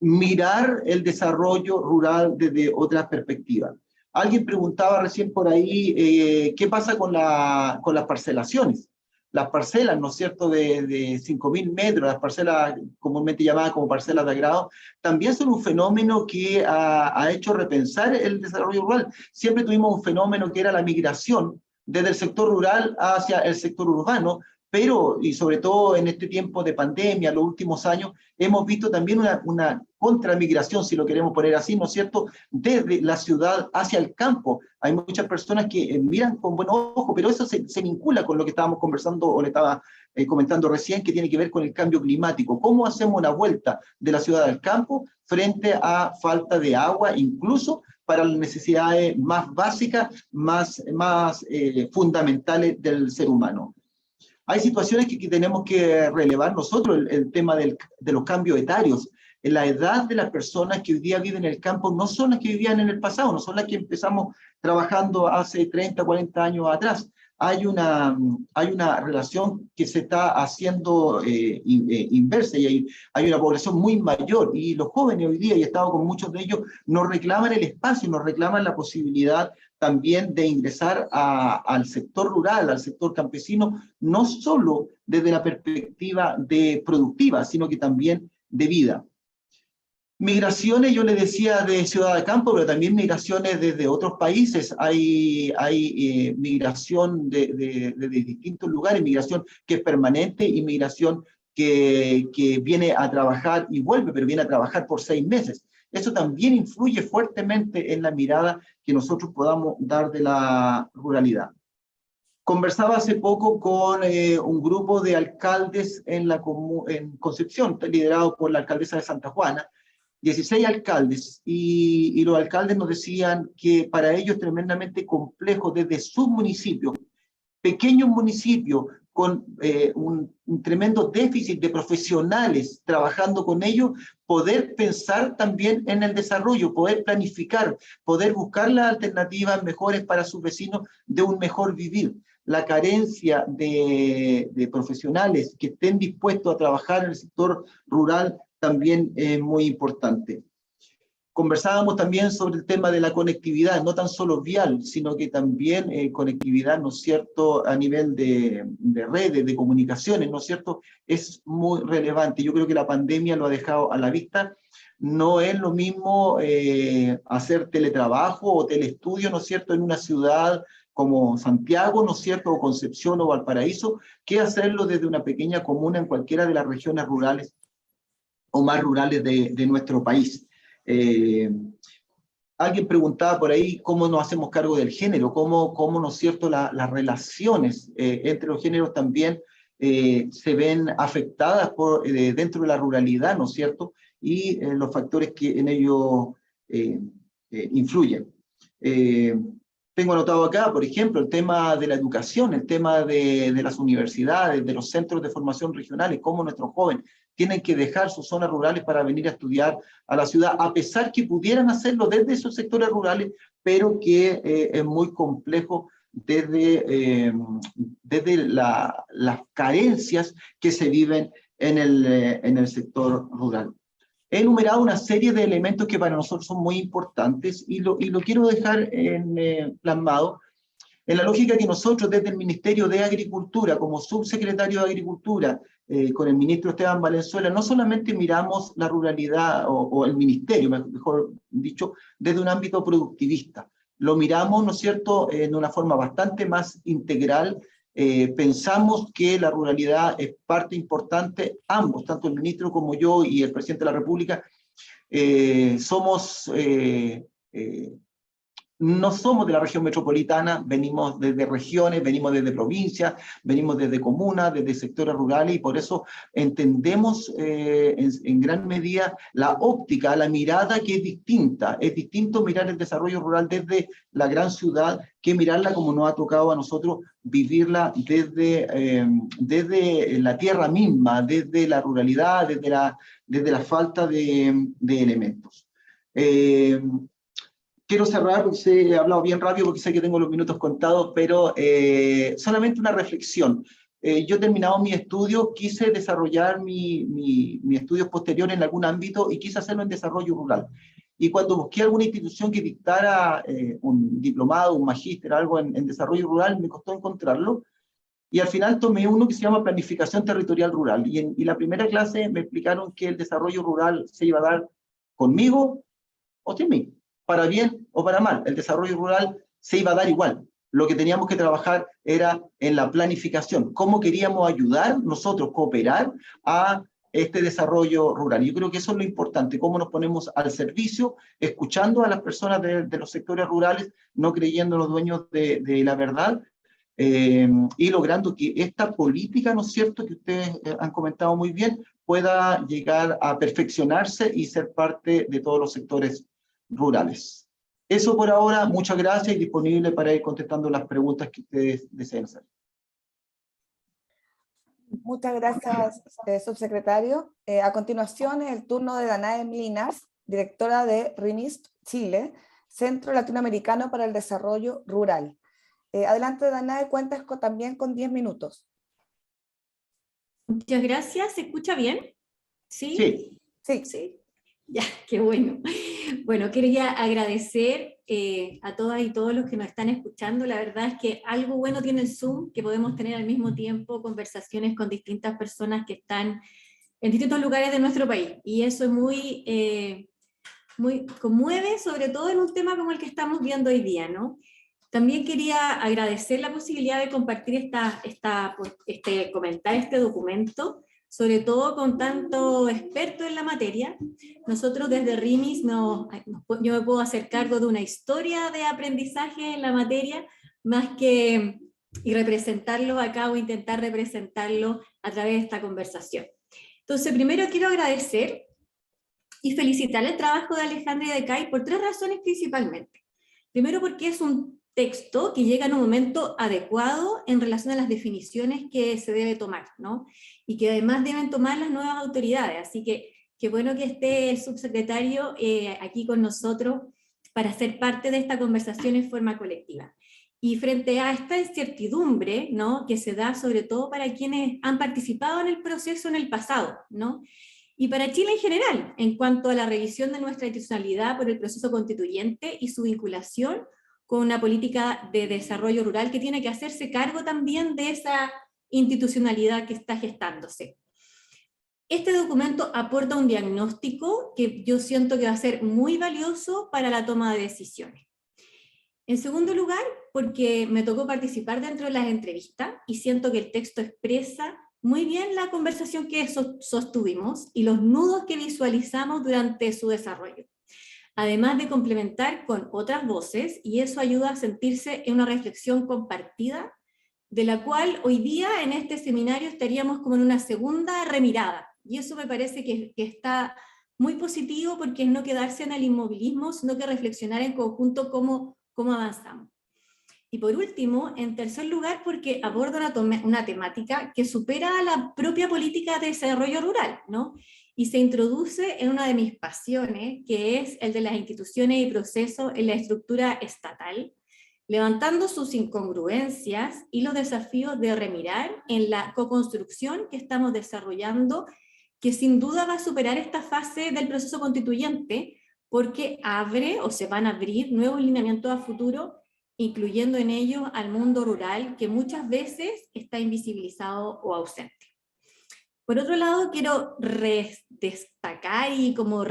mirar el desarrollo rural desde otras perspectivas. Alguien preguntaba recién por ahí, ¿qué pasa con las parcelaciones? Las parcelas, ¿no es cierto?, de 5.000 metros, las parcelas comúnmente llamadas como parcelas de agrado, también son un fenómeno que ha hecho repensar el desarrollo rural. Siempre tuvimos un fenómeno que era la migración desde el sector rural hacia el sector urbano, pero, y sobre todo en este tiempo de pandemia, los últimos años, hemos visto también una contramigración, si lo queremos poner así, ¿no es cierto?, desde la ciudad hacia el campo. Hay muchas personas que miran con buen ojo, pero eso se vincula con lo que estábamos conversando o le estaba comentando recién, que tiene que ver con el cambio climático. ¿Cómo hacemos una vuelta de la ciudad al campo frente a falta de agua, incluso para las necesidades más básicas, más fundamentales del ser humano? Hay situaciones que tenemos que relevar nosotros, el tema de los cambios etarios. La edad de las personas que hoy día viven en el campo no son las que vivían en el pasado, no son las que empezamos trabajando hace 30, 40 años atrás. Hay una relación que se está haciendo inversa, y hay una población muy mayor, y los jóvenes hoy día, y he estado con muchos de ellos, nos reclaman el espacio, nos reclaman la posibilidad también de ingresar al sector rural, al sector campesino, no solo desde la perspectiva de productiva, sino que también de vida. Migraciones, yo les decía, de ciudad a campo, pero también migraciones desde otros países. Hay migración de distintos lugares, migración que es permanente y migración que viene a trabajar y vuelve, pero viene a trabajar por 6 meses. Eso también influye fuertemente en la mirada que nosotros podamos dar de la ruralidad. Conversaba hace poco con un grupo de alcaldes en Concepción, liderado por la alcaldesa de Santa Juana, 16 alcaldes, y los alcaldes nos decían que para ellos es tremendamente complejo desde sus municipios, pequeños municipios, con un tremendo déficit de profesionales trabajando con ellos, poder pensar también en el desarrollo, poder planificar, poder buscar las alternativas mejores para sus vecinos de un mejor vivir. La carencia de profesionales que estén dispuestos a trabajar en el sector rural también es muy importante. Conversábamos también sobre el tema de la conectividad, no tan solo vial, sino que también conectividad, ¿no es cierto?, a nivel de redes, de comunicaciones, ¿no es cierto?, es muy relevante. Yo creo que la pandemia lo ha dejado a la vista. No es lo mismo hacer teletrabajo o teleestudio, ¿no es cierto?, en una ciudad como Santiago, ¿no es cierto?, o Concepción o Valparaíso, que hacerlo desde una pequeña comuna en cualquiera de las regiones rurales o más rurales de nuestro país. Alguien preguntaba por ahí cómo nos hacemos cargo del género, cómo ¿no es cierto?, las relaciones entre los géneros también se ven afectadas dentro de la ruralidad, ¿no es cierto?, y los factores que en ello influyen. Tengo anotado acá, por ejemplo, el tema de la educación, el tema de las universidades, de los centros de formación regionales, cómo nuestros jóvenes tienen que dejar sus zonas rurales para venir a estudiar a la ciudad, a pesar que pudieran hacerlo desde esos sectores rurales, pero que es muy complejo desde las carencias que se viven en el sector rural. He enumerado una serie de elementos que para nosotros son muy importantes y lo quiero dejar plasmado. En la lógica que nosotros desde el Ministerio de Agricultura, como subsecretario de Agricultura, con el ministro Esteban Valenzuela, no solamente miramos la ruralidad, o el ministerio, mejor dicho, desde un ámbito productivista. Lo miramos, ¿no es cierto?, en una forma bastante más integral. Pensamos que la ruralidad es parte importante, ambos, tanto el ministro como yo y el presidente de la República, no somos de la región metropolitana, venimos desde regiones, venimos desde provincias, venimos desde comunas, desde sectores rurales, y por eso entendemos en gran medida la óptica, la mirada que es distinta. Es distinto mirar el desarrollo rural desde la gran ciudad que mirarla como nos ha tocado a nosotros vivirla desde la tierra misma, desde la ruralidad, desde la falta de elementos. Quiero cerrar, he hablado bien rápido porque sé que tengo los minutos contados, pero solamente una reflexión. Yo he terminado mi estudio, quise desarrollar mi estudio posterior en algún ámbito y quise hacerlo en desarrollo rural. Y cuando busqué alguna institución que dictara un diplomado, un magíster, algo en desarrollo rural, me costó encontrarlo. Y al final tomé uno que se llama Planificación Territorial Rural. Y la primera clase me explicaron que el desarrollo rural se iba a dar conmigo o sin mí. Para bien o para mal, el desarrollo rural se iba a dar igual. Lo que teníamos que trabajar era en la planificación, cómo queríamos ayudar nosotros, cooperar a este desarrollo rural. Yo creo que eso es lo importante, cómo nos ponemos al servicio, escuchando a las personas de los sectores rurales, no creyendo los dueños de la verdad, y logrando que esta política, ¿no es cierto?, que ustedes han comentado muy bien, pueda llegar a perfeccionarse y ser parte de todos los sectores rurales. Eso por ahora, muchas gracias y disponible para ir contestando las preguntas que ustedes deseen hacer. Muchas gracias, subsecretario. A continuación, es el turno de Danae Mlinas, directora de RIMISP Chile, Centro Latinoamericano para el Desarrollo Rural. Adelante, Danae, cuentas también con 10 minutos. Muchas gracias. ¿Se escucha bien? ¿Sí? Sí. Sí. Sí. Ya, qué bueno. Bueno, quería agradecer a todas y todos los que nos están escuchando. La verdad es que algo bueno tiene el Zoom, que podemos tener al mismo tiempo conversaciones con distintas personas que están en distintos lugares de nuestro país. Y eso es muy conmueve, sobre todo en un tema como el que estamos viendo hoy día, ¿no? También quería agradecer la posibilidad de compartir comentar este documento, sobre todo con tanto experto en la materia. Nosotros desde RIMIS yo me puedo hacer cargo de una historia de aprendizaje en la materia, más que y representarlo acá o intentar representarlo a través de esta conversación. Entonces, primero quiero agradecer y felicitar el trabajo de Alejandra y de Kai por 3 razones principalmente. Primero, porque es un texto que llega en un momento adecuado en relación a las definiciones que se debe tomar, ¿no? Y que además deben tomar las nuevas autoridades, así que qué bueno que esté el subsecretario aquí con nosotros para ser parte de esta conversación en forma colectiva. Y frente a esta incertidumbre, ¿no?, que se da sobre todo para quienes han participado en el proceso en el pasado, ¿no?, y para Chile en general, en cuanto a la revisión de nuestra institucionalidad por el proceso constituyente y su vinculación con una política de desarrollo rural que tiene que hacerse cargo también de esa institucionalidad que está gestándose. Este documento aporta un diagnóstico que yo siento que va a ser muy valioso para la toma de decisiones. En segundo lugar, porque me tocó participar dentro de las entrevistas y siento que el texto expresa muy bien la conversación que sostuvimos y los nudos que visualizamos durante su desarrollo, además de complementar con otras voces, y eso ayuda a sentirse en una reflexión compartida, de la cual hoy día en este seminario estaríamos como en una segunda remirada, y eso me parece que está muy positivo, porque es no quedarse en el inmovilismo, sino que reflexionar en conjunto cómo avanzamos. Y por último, en tercer lugar, porque aborda una temática que supera a la propia política de desarrollo rural, ¿no?, y se introduce en una de mis pasiones, que es el de las instituciones y procesos en la estructura estatal, levantando sus incongruencias y los desafíos de remirar en la coconstrucción que estamos desarrollando, que sin duda va a superar esta fase del proceso constituyente, porque abre o se van a abrir nuevos lineamientos a futuro incluyendo en ello al mundo rural, que muchas veces está invisibilizado o ausente. Por otro lado, quiero destacar y como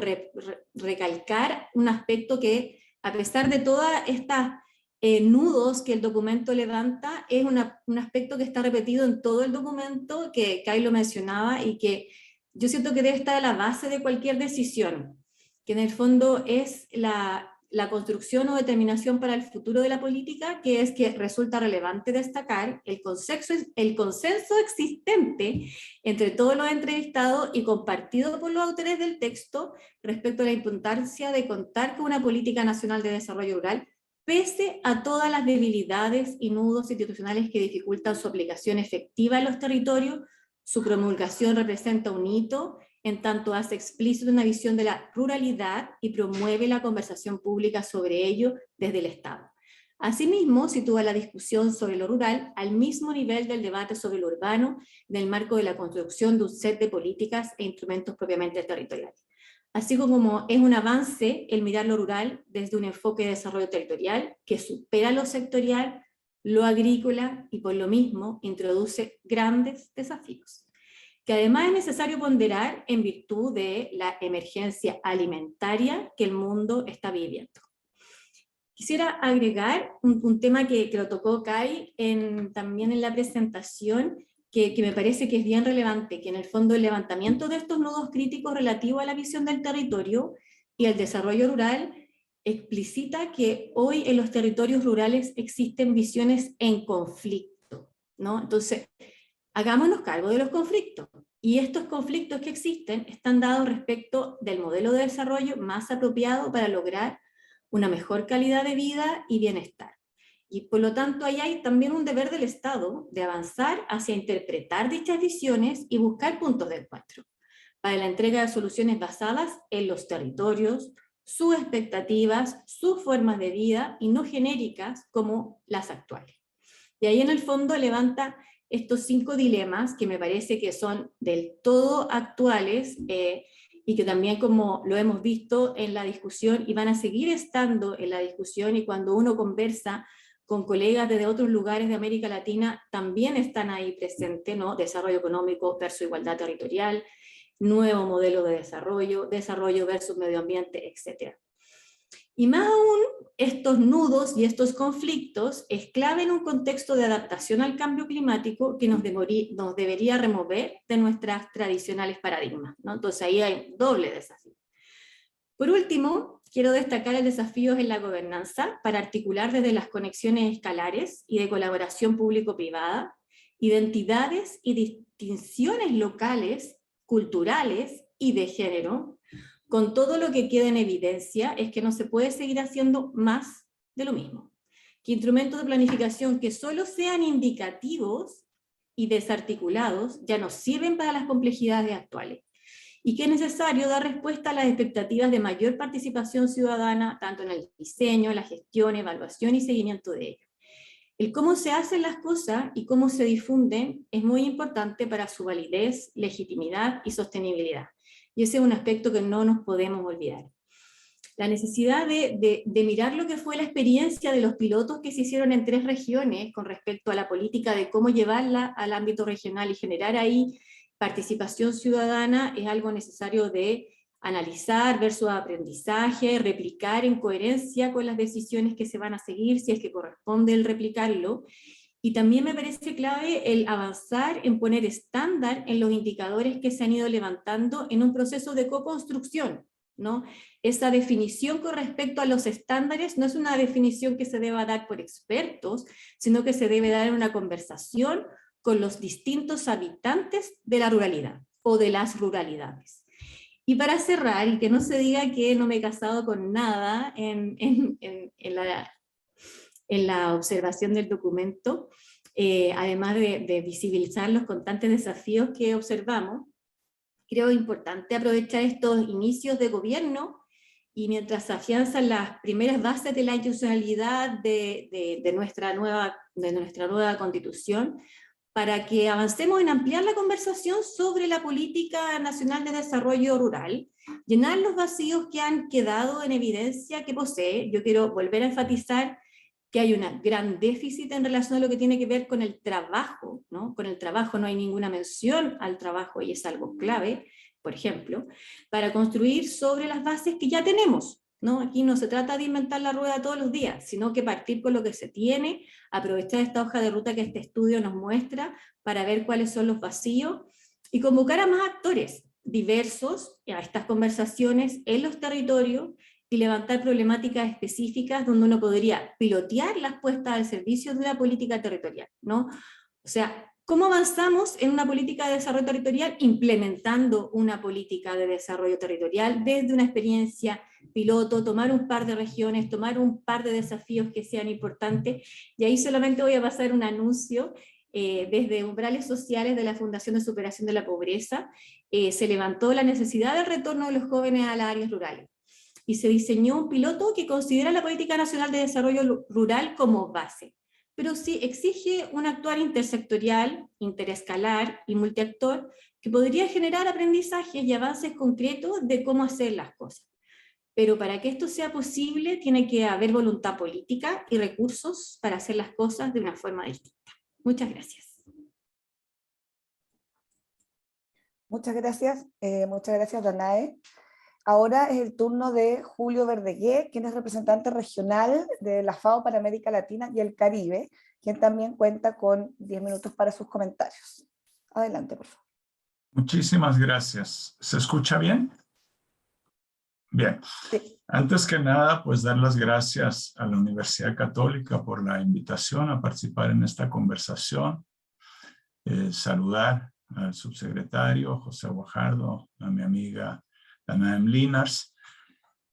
recalcar un aspecto que, a pesar de todas estas nudos que el documento levanta, es un aspecto que está repetido en todo el documento, que Kai lo mencionaba, y que yo siento que debe estar a la base de cualquier decisión, que en el fondo es la construcción o determinación para el futuro de la política, que es que resulta relevante destacar el consenso existente entre todos los entrevistados y compartido por los autores del texto respecto a la importancia de contar con una política nacional de desarrollo rural, pese a todas las debilidades y nudos institucionales que dificultan su aplicación efectiva en los territorios. Su promulgación representa un hito en tanto hace explícito una visión de la ruralidad y promueve la conversación pública sobre ello desde el Estado. Asimismo, sitúa la discusión sobre lo rural al mismo nivel del debate sobre lo urbano en el marco de la construcción de un set de políticas e instrumentos propiamente territoriales. Así como es un avance el mirar lo rural desde un enfoque de desarrollo territorial que supera lo sectorial, lo agrícola y por lo mismo introduce grandes desafíos, que además es necesario ponderar en virtud de la emergencia alimentaria que el mundo está viviendo. Quisiera agregar un tema que lo tocó Kai también en la presentación, que me parece que es bien relevante, que en el fondo el levantamiento de estos nudos críticos relativos a la visión del territorio y el desarrollo rural explicita que hoy en los territorios rurales existen visiones en conflicto, ¿no? Entonces, hagámonos cargo de los conflictos. Y estos conflictos que existen están dados respecto del modelo de desarrollo más apropiado para lograr una mejor calidad de vida y bienestar. Y por lo tanto, ahí hay también un deber del Estado de avanzar hacia interpretar dichas visiones y buscar puntos de encuentro para la entrega de soluciones basadas en los territorios, sus expectativas, sus formas de vida y no genéricas como las actuales. Y ahí en el fondo levanta estos 5 dilemas que me parece que son del todo actuales y que también, como lo hemos visto en la discusión, y van a seguir estando en la discusión, y cuando uno conversa con colegas desde otros lugares de América Latina, también están ahí presentes, ¿no? Desarrollo económico versus igualdad territorial, nuevo modelo de desarrollo, desarrollo versus medio ambiente, etc. Y más aún, estos nudos y estos conflictos es clave en un contexto de adaptación al cambio climático que nos debería remover de nuestras tradicionales paradigmas, ¿no? Entonces ahí hay un doble desafío. Por último, quiero destacar el desafío en la gobernanza para articular desde las conexiones escalares y de colaboración público-privada, identidades y distinciones locales, culturales y de género, con todo lo que queda en evidencia es que no se puede seguir haciendo más de lo mismo. Que instrumentos de planificación que solo sean indicativos y desarticulados ya no sirven para las complejidades actuales. Y que es necesario dar respuesta a las expectativas de mayor participación ciudadana, tanto en el diseño, la gestión, evaluación y seguimiento de ello. El cómo se hacen las cosas y cómo se difunden es muy importante para su validez, legitimidad y sostenibilidad. Y ese es un aspecto que no nos podemos olvidar. La necesidad de mirar lo que fue la experiencia de los pilotos que se hicieron en 3 regiones con respecto a la política de cómo llevarla al ámbito regional y generar ahí participación ciudadana es algo necesario de analizar, ver su aprendizaje, replicar en coherencia con las decisiones que se van a seguir, si es que corresponde el replicarlo. Y también me parece clave el avanzar en poner estándar en los indicadores que se han ido levantando en un proceso de co-construcción, ¿no? Esa definición con respecto a los estándares no es una definición que se deba dar por expertos, sino que se debe dar en una conversación con los distintos habitantes de la ruralidad o de las ruralidades. Y para cerrar, y que no se diga que no me he casado con nada en la observación del documento, además de visibilizar los constantes desafíos que observamos, creo importante aprovechar estos inicios de gobierno y mientras se afianzan las primeras bases de la institucionalidad de nuestra nueva constitución, para que avancemos en ampliar la conversación sobre la política nacional de desarrollo rural, llenar los vacíos que han quedado en evidencia que posee. Yo quiero volver a enfatizar que hay un gran déficit en relación a lo que tiene que ver con el trabajo, ¿no? Con el trabajo no hay ninguna mención al trabajo y es algo clave, por ejemplo, para construir sobre las bases que ya tenemos, ¿no? Aquí no se trata de inventar la rueda todos los días, sino que partir con lo que se tiene, aprovechar esta hoja de ruta que este estudio nos muestra para ver cuáles son los vacíos y convocar a más actores diversos a estas conversaciones en los territorios y levantar problemáticas específicas donde uno podría pilotear las puestas al servicio de una política territorial, ¿no? O sea, ¿cómo avanzamos en una política de desarrollo territorial? Implementando una política de desarrollo territorial desde una experiencia piloto, tomar un par de regiones, tomar un par de desafíos que sean importantes, y ahí solamente voy a pasar un anuncio. Desde Umbrales Sociales de la Fundación de Superación de la Pobreza, se levantó la necesidad del retorno de los jóvenes a las áreas rurales, y se diseñó un piloto que considera la Política Nacional de Desarrollo Rural como base, pero sí exige un actuar intersectorial, interescalar y multiactor que podría generar aprendizajes y avances concretos de cómo hacer las cosas. Pero para que esto sea posible tiene que haber voluntad política y recursos para hacer las cosas de una forma distinta. Muchas gracias. Muchas gracias, Danae. Ahora es el turno de Julio Verdegué, quien es representante regional de la FAO para América Latina y el Caribe, quien también cuenta con 10 minutos para sus comentarios. Adelante, por favor. Muchísimas gracias. ¿Se escucha bien? Bien. Sí. Antes que nada, pues dar las gracias a la Universidad Católica por la invitación a participar en esta conversación. Saludar al subsecretario José Guajardo, a mi amiga Danae Mlinars,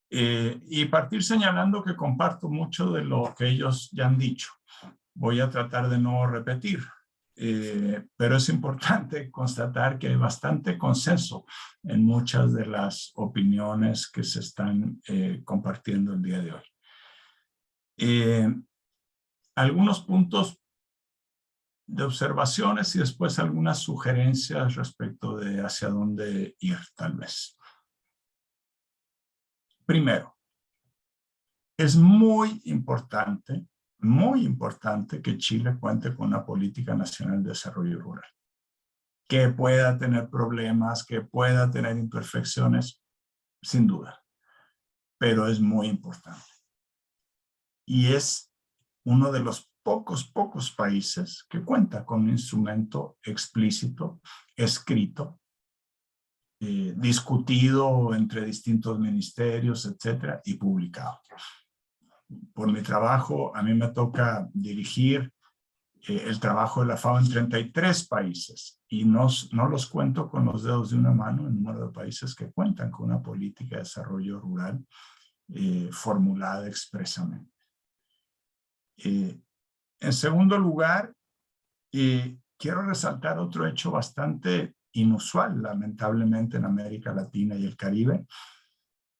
y partir señalando que comparto mucho de lo que ellos ya han dicho. Voy a tratar de no repetir, pero es importante constatar que hay bastante consenso en muchas de las opiniones que se están compartiendo el día de hoy. Algunos puntos de observaciones y después algunas sugerencias respecto de hacia dónde ir, tal vez. Primero, es muy importante que Chile cuente con una política nacional de desarrollo rural. Que pueda tener problemas, que pueda tener imperfecciones, sin duda, pero es muy importante. Y es uno de los pocos países que cuenta con un instrumento explícito, escrito, discutido entre distintos ministerios, etcétera, y publicado. Por mi trabajo, a mí me toca dirigir el trabajo de la FAO en 33 países y no los cuento con los dedos de una mano el número de países que cuentan con una política de desarrollo rural formulada expresamente. En segundo lugar, quiero resaltar otro hecho bastante inusual, lamentablemente, en América Latina y el Caribe,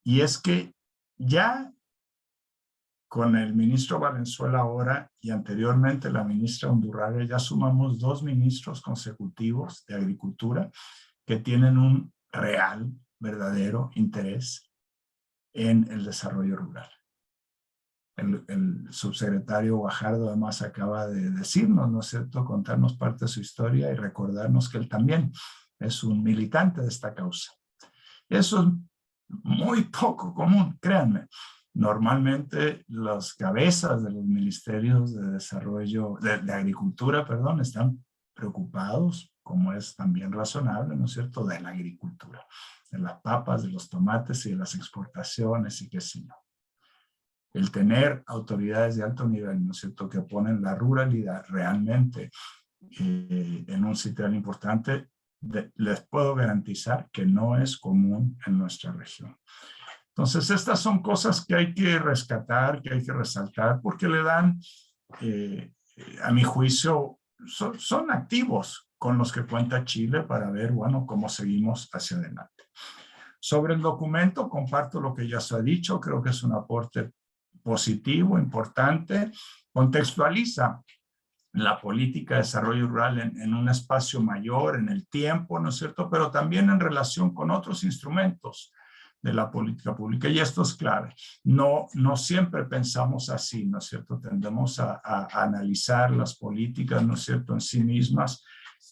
y es que ya con el ministro Valenzuela ahora y anteriormente la ministra Undurraga, ya sumamos 2 ministros consecutivos de Agricultura que tienen un real, verdadero interés en el desarrollo rural. El subsecretario Guajardo además acaba de decirnos, ¿no es cierto?, contarnos parte de su historia y recordarnos que él también es un militante de esta causa. Eso es muy poco común, créanme. Normalmente las cabezas de los ministerios de desarrollo, de agricultura, perdón, están preocupados, como es también razonable, ¿no es cierto?, de la agricultura, de las papas, de los tomates y de las exportaciones y qué sé yo. El tener autoridades de alto nivel, ¿no es cierto?, que ponen la ruralidad realmente en un sitio importante, les puedo garantizar que no es común en nuestra región. Entonces, estas son cosas que hay que rescatar, que hay que resaltar, porque le dan, a mi juicio, son activos con los que cuenta Chile para ver, bueno, cómo seguimos hacia adelante. Sobre el documento, comparto lo que ya se ha dicho, creo que es un aporte positivo, importante, contextualiza la política de desarrollo rural en un espacio mayor, en el tiempo, ¿no es cierto?, pero también en relación con otros instrumentos de la política pública. Y esto es clave. No siempre pensamos así, ¿no es cierto? Tendemos a analizar las políticas, ¿no es cierto?, en sí mismas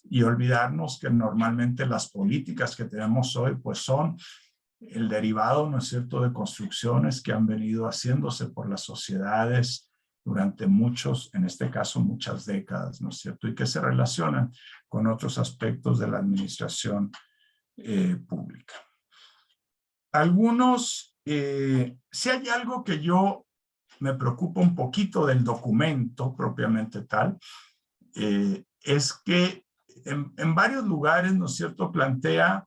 y olvidarnos que normalmente las políticas que tenemos hoy pues son el derivado, ¿no es cierto?, de construcciones que han venido haciéndose por las sociedades durante muchos, en este caso muchas décadas, ¿no es cierto?, y que se relacionan con otros aspectos de la administración pública. Si hay algo que yo me preocupa un poquito del documento propiamente tal, es que en varios lugares, ¿no es cierto?, plantea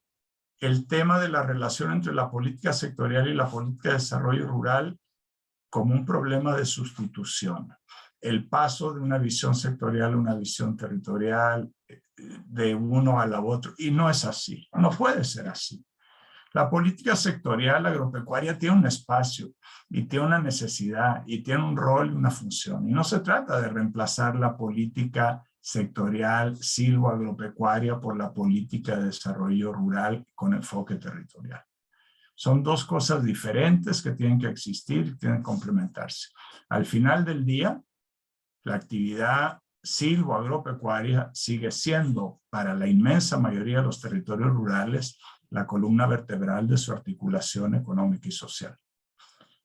el tema de la relación entre la política sectorial y la política de desarrollo rural como un problema de sustitución. El paso de una visión sectorial a una visión territorial, de uno a la otro, y no es así, no puede ser así. La política sectorial agropecuaria tiene un espacio y tiene una necesidad y tiene un rol y una función. Y no se trata de reemplazar la política sectorial silvoagropecuaria por la política de desarrollo rural con enfoque territorial. Son dos cosas diferentes que tienen que existir y tienen que complementarse. Al final del día, la actividad silvoagropecuaria sigue siendo para la inmensa mayoría de los territorios rurales la columna vertebral de su articulación económica y social.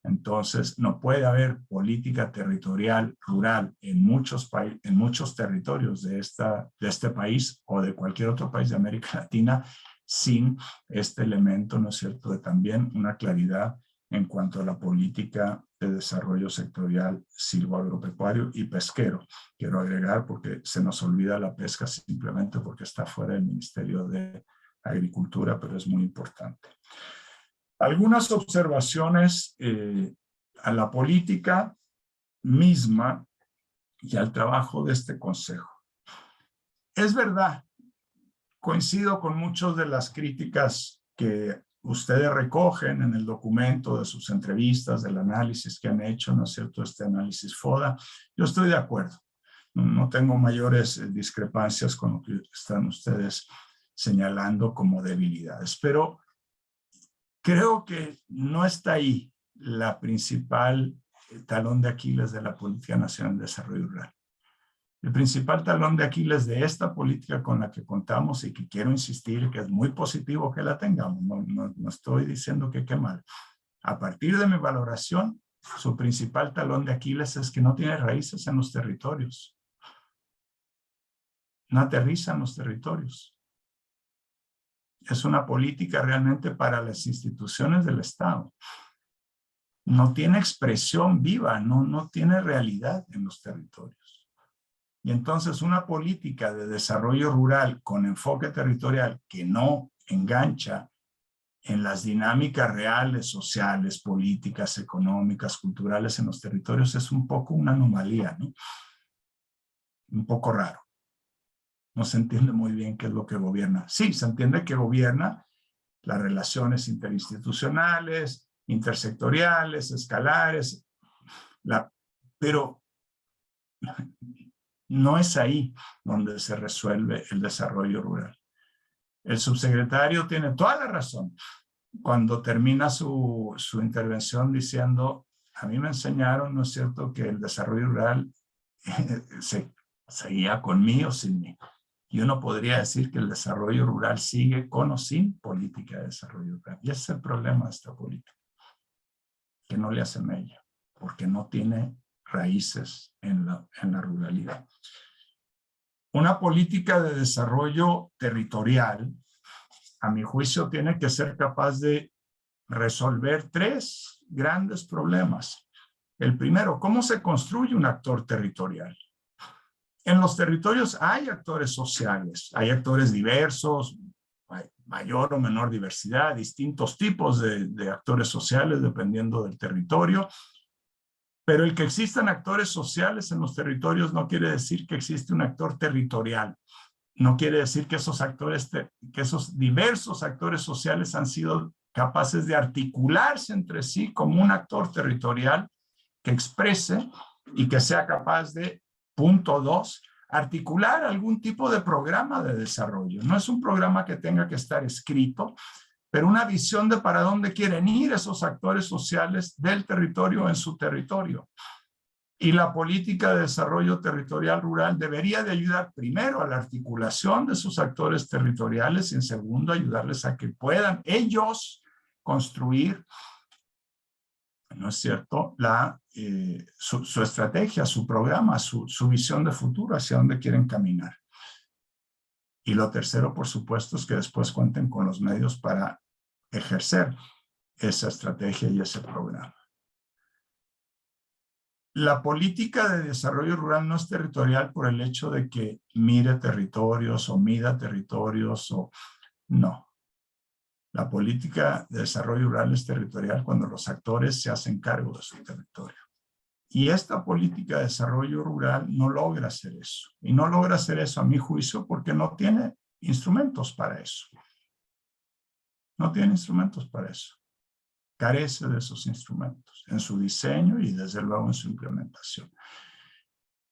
Entonces, no puede haber política territorial rural en muchos territorios de este país o de cualquier otro país de América Latina sin este elemento, ¿no es cierto?, de también una claridad en cuanto a la política de desarrollo sectorial silvoagropecuario y pesquero. Quiero agregar porque se nos olvida la pesca simplemente porque está fuera del Ministerio de Agricultura, pero es muy importante. Algunas observaciones a la política misma y al trabajo de este consejo. Es verdad, coincido con muchas de las críticas que ustedes recogen en el documento de sus entrevistas, del análisis que han hecho, ¿no es cierto?, este análisis FODA. Yo estoy de acuerdo. No tengo mayores discrepancias con lo que están ustedes señalando como debilidades, pero creo que no está ahí la principal talón de Aquiles de la Política Nacional de Desarrollo Rural. El principal talón de Aquiles de esta política con la que contamos y que quiero insistir que es muy positivo que la tengamos, no estoy diciendo que qué mal. A partir de mi valoración, su principal talón de Aquiles es que no tiene raíces en los territorios. No aterriza en los territorios. Es una política realmente para las instituciones del Estado. No tiene expresión viva, no tiene realidad en los territorios. Y entonces una política de desarrollo rural con enfoque territorial que no engancha en las dinámicas reales, sociales, políticas, económicas, culturales en los territorios es un poco una anomalía, ¿no? Un poco raro. No se entiende muy bien qué es lo que gobierna. Sí, se entiende que gobierna las relaciones interinstitucionales, intersectoriales, escalares, pero no es ahí donde se resuelve el desarrollo rural. El subsecretario tiene toda la razón cuando termina su intervención diciendo, a mí me enseñaron, ¿no es cierto?, que el desarrollo rural se seguía con mí o sin mí. Y uno podría decir que el desarrollo rural sigue con o sin política de desarrollo rural. Y ese es el problema de esta política, que no le hace mella, porque no tiene raíces en la ruralidad. Una política de desarrollo territorial, a mi juicio, tiene que ser capaz de resolver tres grandes problemas. El primero, ¿cómo se construye un actor territorial? En los territorios hay actores sociales, hay actores diversos, hay mayor o menor diversidad, distintos tipos de actores sociales dependiendo del territorio, pero el que existan actores sociales en los territorios no quiere decir que existe un actor territorial. No quiere decir que esos diversos actores sociales han sido capaces de articularse entre sí como un actor territorial que exprese y que sea capaz de, punto 2, articular algún tipo de programa de desarrollo. No es un programa que tenga que estar escrito, pero una visión de para dónde quieren ir esos actores sociales del territorio en su territorio. Y la política de desarrollo territorial rural debería de ayudar primero a la articulación de sus actores territoriales y en segundo ayudarles a que puedan ellos construir, ¿no es cierto?, su estrategia, su programa, su visión de futuro, hacia dónde quieren caminar. Y lo tercero, por supuesto, es que después cuenten con los medios para ejercer esa estrategia y ese programa. La política de desarrollo rural no es territorial por el hecho de que mire territorios o mida territorios o no. La política de desarrollo rural es territorial cuando los actores se hacen cargo de su territorio. Y esta política de desarrollo rural no logra hacer eso. Y no logra hacer eso, a mi juicio, porque no tiene instrumentos para eso. No tiene instrumentos para eso. Carece de esos instrumentos en su diseño y desde luego en su implementación.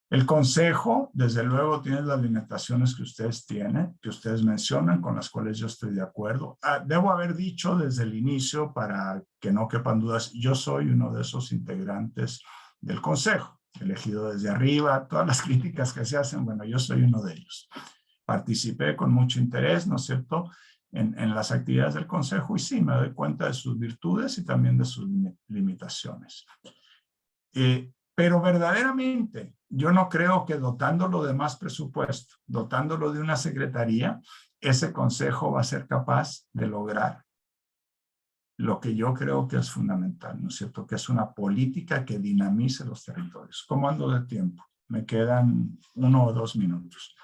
El Consejo, desde luego, tiene las limitaciones que ustedes tienen, que ustedes mencionan, con las cuales yo estoy de acuerdo. Debo haber dicho desde el inicio, para que no quepan dudas, yo soy uno de esos integrantes del Consejo, elegido desde arriba. Todas las críticas que se hacen, bueno, yo soy uno de ellos. Participé con mucho interés, ¿no es cierto?, en las actividades del Consejo, y sí, me doy cuenta de sus virtudes y también de sus limitaciones. Pero verdaderamente, yo no creo que dotándolo de más presupuesto, dotándolo de una secretaría, ese Consejo va a ser capaz de lograr lo que yo creo que es fundamental, ¿no es cierto?, que es una política que dinamice los territorios. ¿Cómo ando de tiempo? Me quedan 1 o 2 minutos.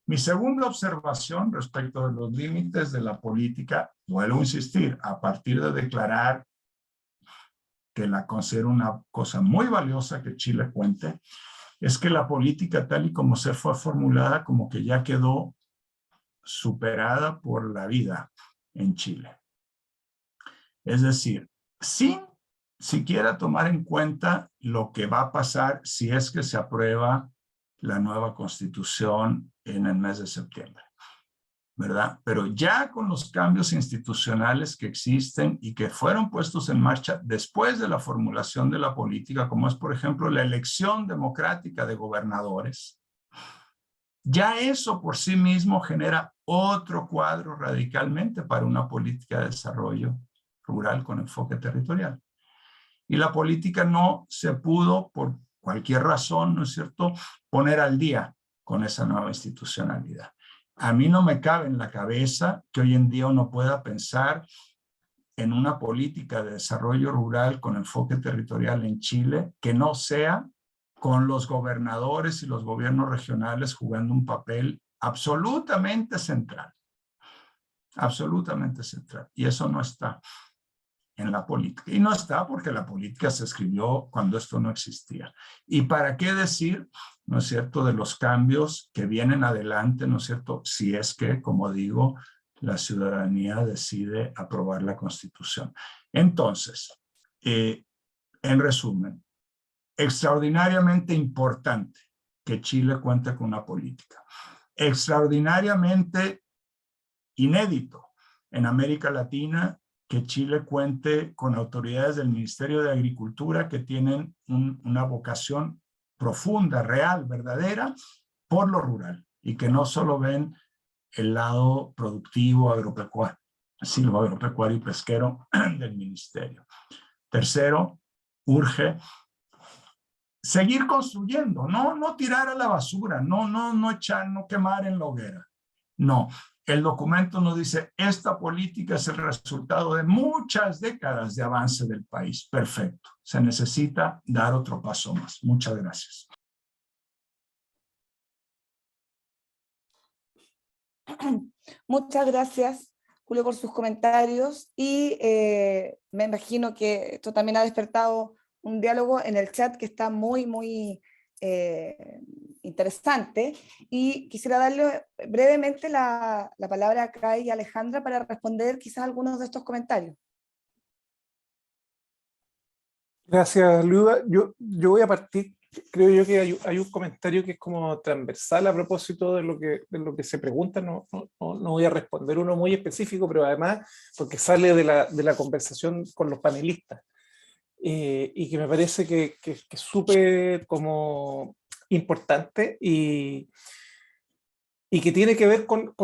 Mi segunda observación respecto de los límites de la política, vuelvo a insistir, a partir de declarar que la considero una cosa muy valiosa que Chile cuente, es que la política tal y como se fue formulada como que ya quedó superada por la vida en Chile. Es decir, sin siquiera tomar en cuenta lo que va a pasar si es que se aprueba la nueva Constitución en el mes de septiembre, ¿verdad? Pero ya con los cambios institucionales que existen y que fueron puestos en marcha después de la formulación de la política, como es, por ejemplo, la elección democrática de gobernadores, ya eso por sí mismo genera otro cuadro radicalmente para una política de desarrollo rural con enfoque territorial. Y la política no se pudo, por cualquier razón, ¿no es cierto?, poner al día con esa nueva institucionalidad. A mí no me cabe en la cabeza que hoy en día uno pueda pensar en una política de desarrollo rural con enfoque territorial en Chile que no sea con los gobernadores y los gobiernos regionales jugando un papel absolutamente central. Absolutamente central. Y eso no está en la política. Y no está porque la política se escribió cuando esto no existía. ¿Y para qué decir, no es cierto, de los cambios que vienen adelante, no es cierto, si es que, como digo, la ciudadanía decide aprobar la Constitución? Entonces, en resumen, extraordinariamente importante que Chile cuente con una política. Extraordinariamente inédito en América Latina que Chile cuente con autoridades del Ministerio de Agricultura que tienen una vocación profunda, real, verdadera, por lo rural, y que no solo ven el lado productivo, agropecuario, silvoagropecuario y pesquero del ministerio. Tercero, urge seguir construyendo, no tirar a la basura, no echar, no quemar en la hoguera. No, el documento nos dice, esta política es el resultado de muchas décadas de avance del país. Perfecto, se necesita dar otro paso más. Muchas gracias. Muchas gracias, Julio, por sus comentarios, y me imagino que esto también ha despertado un diálogo en el chat que está muy interesante, y quisiera darle brevemente la palabra a Kai y a Alejandra para responder quizás algunos de estos comentarios. Gracias, Luda. Yo voy a partir creo yo que hay un comentario que es como transversal a propósito de lo que se pregunta. No voy a responder uno muy específico, pero además porque sale de la conversación con los panelistas, y que me parece que es súper como importante y que tiene que ver con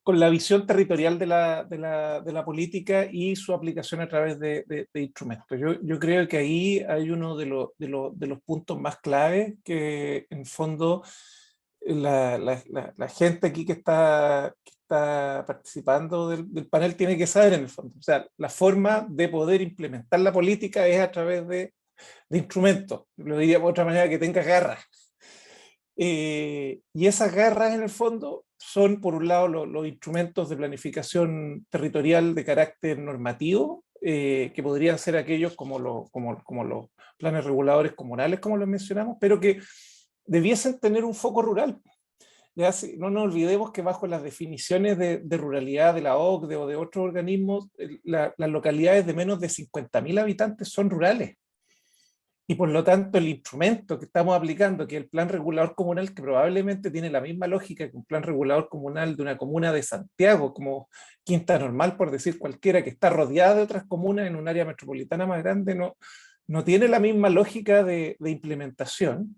la visión territorial de la política y su aplicación a través de instrumentos. Yo creo que ahí hay uno de los puntos más claves que, en el fondo, la gente aquí que está participando del panel tiene que saber, en el fondo. O sea, la forma de poder implementar la política es a través de instrumentos. Lo diríamos de otra manera, que tenga garras. Y esas garras, en el fondo, son, por un lado, los instrumentos de planificación territorial de carácter normativo, que podrían ser aquellos como los planes reguladores comunales, como los mencionamos, pero que debiesen tener un foco rural. Ya, no nos olvidemos que bajo las definiciones de ruralidad de la OCDE o de otros organismos, las localidades de menos de 50.000 habitantes son rurales. Y por lo tanto el instrumento que estamos aplicando, que es el plan regulador comunal, que probablemente tiene la misma lógica que un plan regulador comunal de una comuna de Santiago, como Quinta Normal, por decir cualquiera, que está rodeada de otras comunas en un área metropolitana más grande, no tiene la misma lógica de implementación.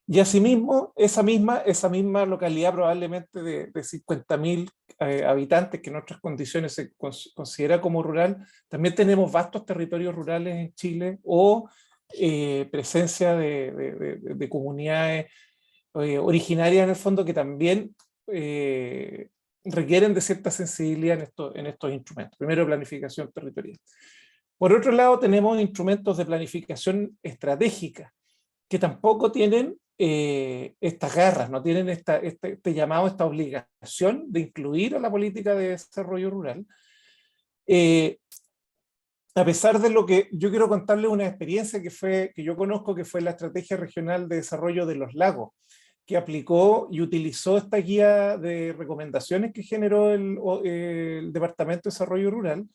Y asimismo, esa misma localidad, probablemente de 50.000 habitantes, que en otras condiciones se considera como rural, también tenemos vastos territorios rurales en Chile, o presencia de comunidades originarias, en el fondo, que también requieren de cierta sensibilidad en estos instrumentos. Primero, planificación territorial. Por otro lado, tenemos instrumentos de planificación estratégica, que tampoco tienen estas garras, no tienen este llamado, esta obligación de incluir a la política de desarrollo rural. A pesar de lo que yo quiero contarles una experiencia que yo conozco, que fue la Estrategia Regional de Desarrollo de los Lagos, que aplicó y utilizó esta guía de recomendaciones que generó el Departamento de Desarrollo Rural,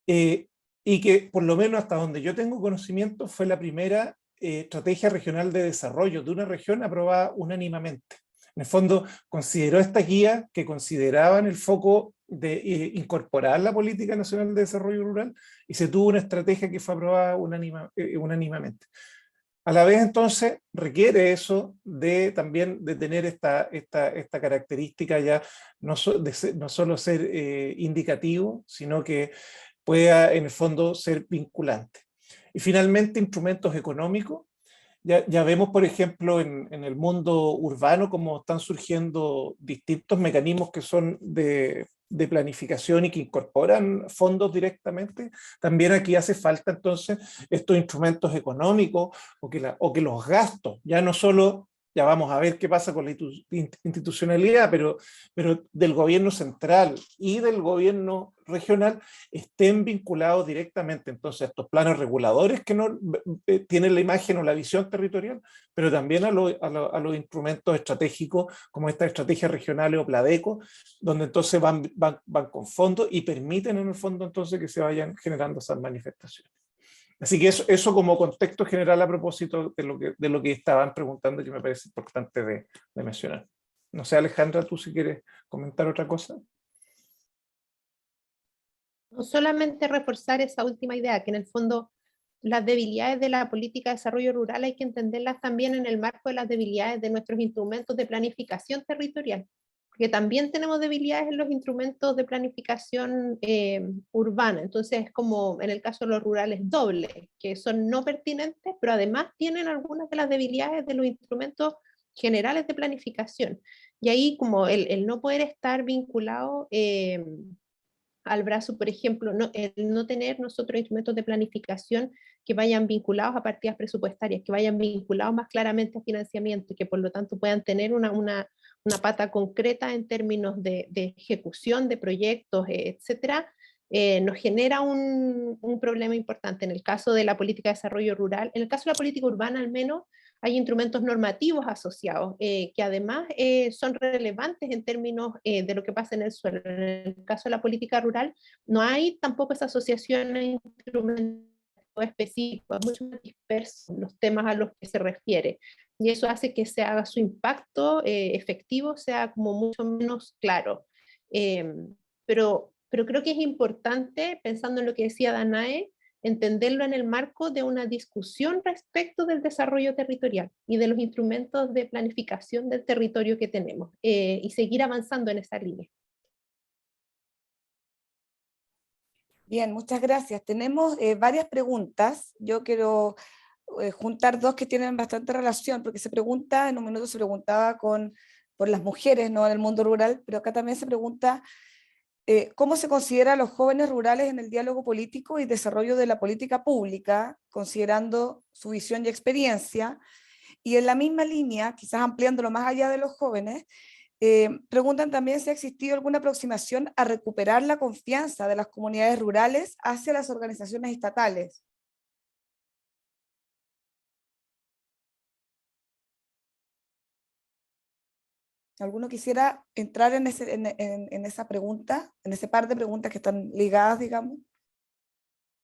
y que, por lo menos hasta donde yo tengo conocimiento, fue la primera estrategia regional de desarrollo de una región aprobada unánimemente. En el fondo, consideró esta guía, que consideraban el foco de incorporar la Política Nacional de Desarrollo Rural, y se tuvo una estrategia que fue aprobada unánimemente. A la vez, entonces, requiere eso también de tener esta característica ya, no solo ser indicativo, sino que pueda, en el fondo, ser vinculante. Y finalmente, instrumentos económicos. Ya vemos, por ejemplo, en el mundo urbano, cómo están surgiendo distintos mecanismos que son de planificación y que incorporan fondos directamente. También aquí hace falta, entonces, estos instrumentos económicos, o que los gastos, ya no solo, ya vamos a ver qué pasa con la institucionalidad, pero del gobierno central y del gobierno regional, estén vinculados directamente, entonces, a estos planes reguladores que no tienen la imagen o la visión territorial, pero también a los instrumentos estratégicos, como estas estrategias regionales o Pladeco, donde entonces van con fondos y permiten, en el fondo, entonces, que se vayan generando esas manifestaciones. Así que eso como contexto general a propósito de lo que estaban preguntando, que me parece importante de mencionar. No sé, Alejandra, tú si quieres comentar otra cosa. No solamente reforzar esa última idea, que en el fondo las debilidades de la política de desarrollo rural hay que entenderlas también en el marco de las debilidades de nuestros instrumentos de planificación territorial, porque también tenemos debilidades en los instrumentos de planificación urbana. Entonces es como en el caso de los rurales doble, que son no pertinentes, pero además tienen algunas de las debilidades de los instrumentos generales de planificación. Y ahí como el no poder estar vinculado al brazo, por ejemplo, el no tener nosotros instrumentos de planificación que vayan vinculados a partidas presupuestarias, que vayan vinculados más claramente a financiamiento, y que por lo tanto puedan tener una pata concreta en términos de ejecución de proyectos, etcétera, nos genera un problema importante. En el caso de la política de desarrollo rural, en el caso de la política urbana al menos, hay instrumentos normativos asociados que además son relevantes en términos de lo que pasa en el suelo. En el caso de la política rural, no hay tampoco esa asociación instrumental específico, es mucho más disperso los temas a los que se refiere. Y eso hace que se haga su impacto efectivo, sea como mucho menos claro. Pero creo que es importante, pensando en lo que decía Danae, entenderlo en el marco de una discusión respecto del desarrollo territorial y de los instrumentos de planificación del territorio que tenemos, y seguir avanzando en esa línea. Bien, muchas gracias. Tenemos varias preguntas. Yo quiero juntar dos que tienen bastante relación, porque se pregunta, en un minuto se preguntaba por las mujeres, ¿no?, en el mundo rural, pero acá también se pregunta cómo se considera a los jóvenes rurales en el diálogo político y desarrollo de la política pública, considerando su visión y experiencia. Y en la misma línea, quizás ampliándolo más allá de los jóvenes, preguntan también si ha existido alguna aproximación a recuperar la confianza de las comunidades rurales hacia las organizaciones estatales. ¿Alguno quisiera entrar en esa pregunta, en ese par de preguntas que están ligadas, digamos?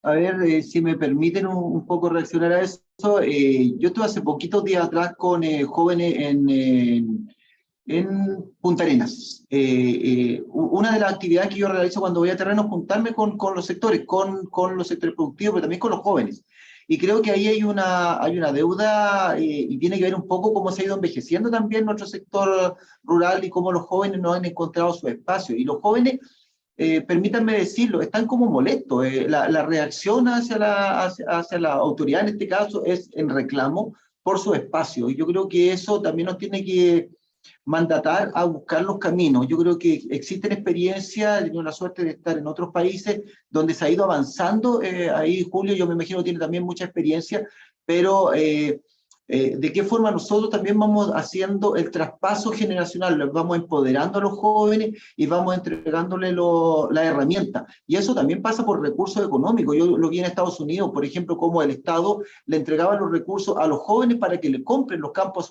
A ver, si me permiten un poco reaccionar a eso. Yo estuve hace poquitos días atrás con jóvenes en Punta Arenas. Una de las actividades que yo realizo cuando voy a terreno es juntarme con los sectores, con los sectores productivos, pero también con los jóvenes. Y creo que ahí hay una deuda y tiene que ver un poco cómo se ha ido envejeciendo también nuestro sector rural y cómo los jóvenes no han encontrado su espacio. Y los jóvenes, permítanme decirlo, están como molestos. La reacción hacia la autoridad en este caso es en reclamo por su espacio. Y yo creo que eso también nos tiene que mandatar a buscar los caminos. Yo creo que existen experiencias, he tenido la suerte de estar en otros países donde se ha ido avanzando. Ahí Julio, yo me imagino, tiene también mucha experiencia, pero de qué forma nosotros también vamos haciendo el traspaso generacional, los vamos empoderando a los jóvenes y vamos entregándole la herramienta. Y eso también pasa por recursos económicos. Yo lo vi en Estados Unidos, por ejemplo, como el Estado le entregaba los recursos a los jóvenes para que le compren los campos a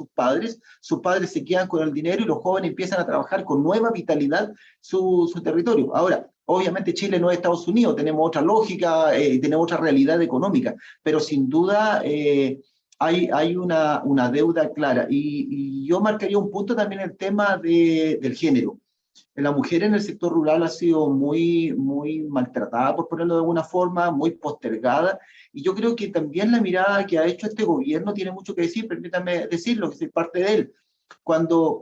sus padres se quedan con el dinero y los jóvenes empiezan a trabajar con nueva vitalidad su territorio. Ahora, obviamente Chile no es Estados Unidos, tenemos otra lógica, tenemos otra realidad económica, pero sin duda hay una deuda clara. Y yo marcaría un punto también el tema del género. La mujer en el sector rural ha sido muy maltratada, por ponerlo de alguna forma, muy postergada, y yo creo que también la mirada que ha hecho este gobierno tiene mucho que decir. Permítanme decirlo, que soy parte de él. Cuando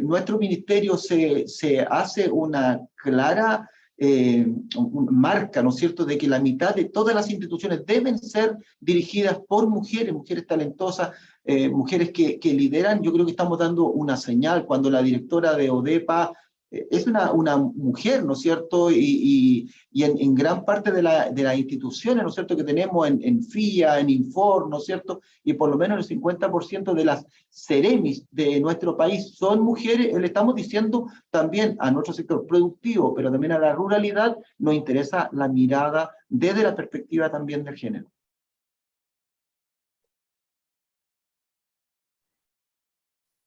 nuestro ministerio se hace una clara marca, ¿no es cierto?, de que la mitad de todas las instituciones deben ser dirigidas por mujeres talentosas, mujeres que lideran. Yo creo que estamos dando una señal cuando la directora de ODEPA es una mujer, ¿no es cierto? Y en gran parte de las instituciones, ¿no es cierto?, que tenemos en FIA, en Infor, ¿no es cierto?, y por lo menos el 50% de las Ceremis de nuestro país son mujeres. Le estamos diciendo también a nuestro sector productivo, pero también a la ruralidad, nos interesa la mirada desde la perspectiva también del género.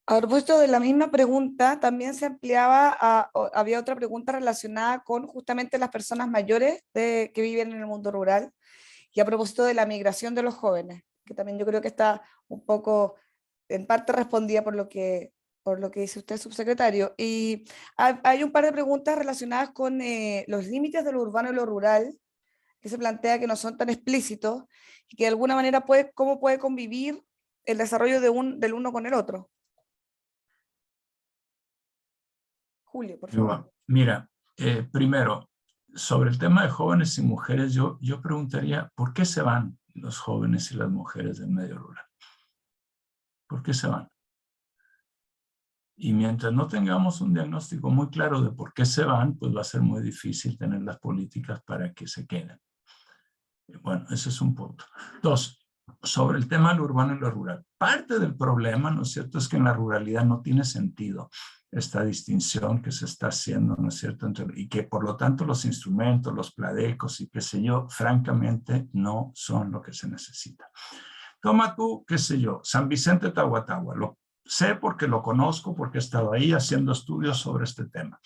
A propósito de la misma pregunta, también se ampliaba, había otra pregunta relacionada con justamente las personas mayores que viven en el mundo rural, y a propósito de la migración de los jóvenes, que también yo creo que está un poco, en parte respondida por lo que dice usted, subsecretario. Y hay un par de preguntas relacionadas con los límites de lo urbano y lo rural, que se plantea que no son tan explícitos, y que de alguna manera cómo puede convivir el desarrollo del uno con el otro. Julio, por favor. Mira, primero, sobre el tema de jóvenes y mujeres, yo preguntaría, ¿por qué se van los jóvenes y las mujeres del medio rural? ¿Por qué se van? Y mientras no tengamos un diagnóstico muy claro de por qué se van, pues va a ser muy difícil tener las políticas para que se queden. Bueno, ese es un punto. Dos, sobre el tema del urbano y lo rural. Parte del problema, ¿no es cierto?, es que en la ruralidad no tiene sentido esta distinción que se está haciendo, ¿no es cierto?, y que por lo tanto los instrumentos, los pladecos y qué sé yo, francamente no son lo que se necesita. Toma tú, qué sé yo, San Vicente Tahuatahua, lo sé porque lo conozco, porque he estado ahí haciendo estudios sobre este tema.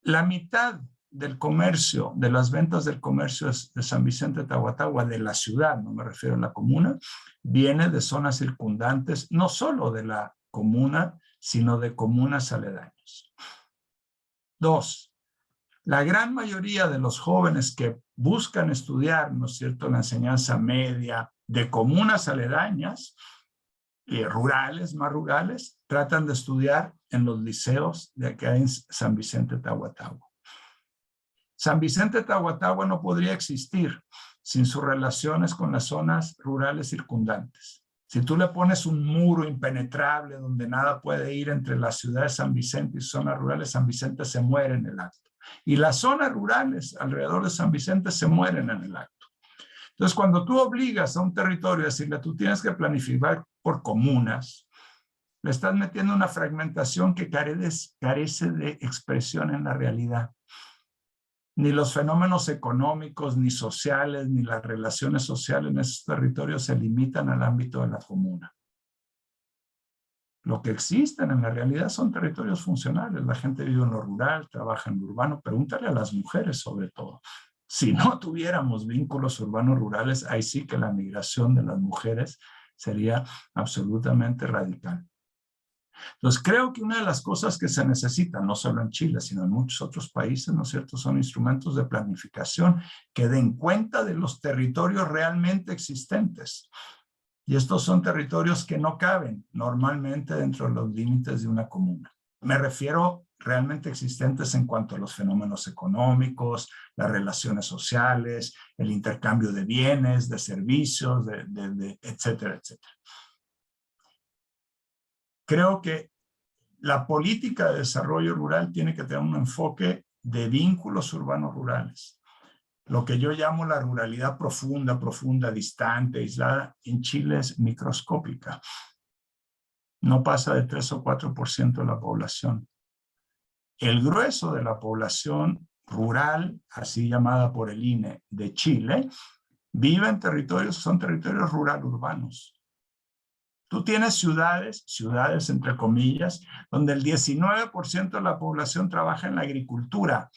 La mitad del comercio, de las ventas del comercio de San Vicente de Tahuatahua, de la ciudad, no me refiero a la comuna, viene de zonas circundantes, no solo de la comuna, sino de comunas aledañas. 2. La gran mayoría de los jóvenes que buscan estudiar, ¿no es cierto?, la enseñanza media de comunas aledañas, rurales, más rurales, tratan de estudiar en los liceos de acá en San Vicente de Tahuatahua. San Vicente de Tahuatahua no podría existir sin sus relaciones con las zonas rurales circundantes. Si tú le pones un muro impenetrable donde nada puede ir entre la ciudad de San Vicente y zonas rurales, San Vicente se muere en el acto. Y las zonas rurales alrededor de San Vicente se mueren en el acto. Entonces, cuando tú obligas a un territorio a decirle, tú tienes que planificar por comunas, le estás metiendo una fragmentación que carece de expresión en la realidad. Ni los fenómenos económicos, ni sociales, ni las relaciones sociales en esos territorios se limitan al ámbito de la comuna. Lo que existen en la realidad son territorios funcionales. La gente vive en lo rural, trabaja en lo urbano. Pregúntale a las mujeres sobre todo. Si no tuviéramos vínculos urbanos-rurales, ahí sí que la migración de las mujeres sería absolutamente radical. Entonces, creo que una de las cosas que se necesitan, no solo en Chile, sino en muchos otros países, ¿no es cierto?, son instrumentos de planificación que den cuenta de los territorios realmente existentes. Y estos son territorios que no caben normalmente dentro de los límites de una comuna. Me refiero realmente existentes en cuanto a los fenómenos económicos, las relaciones sociales, el intercambio de bienes, de servicios, etcétera, etcétera. Creo que la política de desarrollo rural tiene que tener un enfoque de vínculos urbanos rurales. Lo que yo llamo la ruralidad profunda, distante, aislada, en Chile es microscópica. No pasa de 3 o 4% de la población. El grueso de la población rural, así llamada por el INE, de Chile, vive en territorios, son territorios rural-urbanos. Tú tienes ciudades entre comillas, donde el 19% de la población trabaja en la agricultura.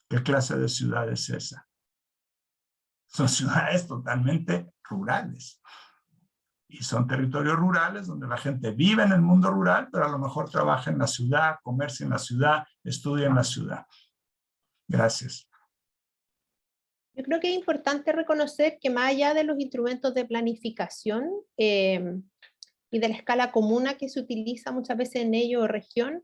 ¿Qué clase de ciudad es esa? Son ciudades totalmente rurales. Y son territorios rurales donde la gente vive en el mundo rural, pero a lo mejor trabaja en la ciudad, comercia en la ciudad, estudia en la ciudad. Gracias. Yo creo que es importante reconocer que más allá de los instrumentos de planificación y de la escala comuna que se utiliza muchas veces en ello o región,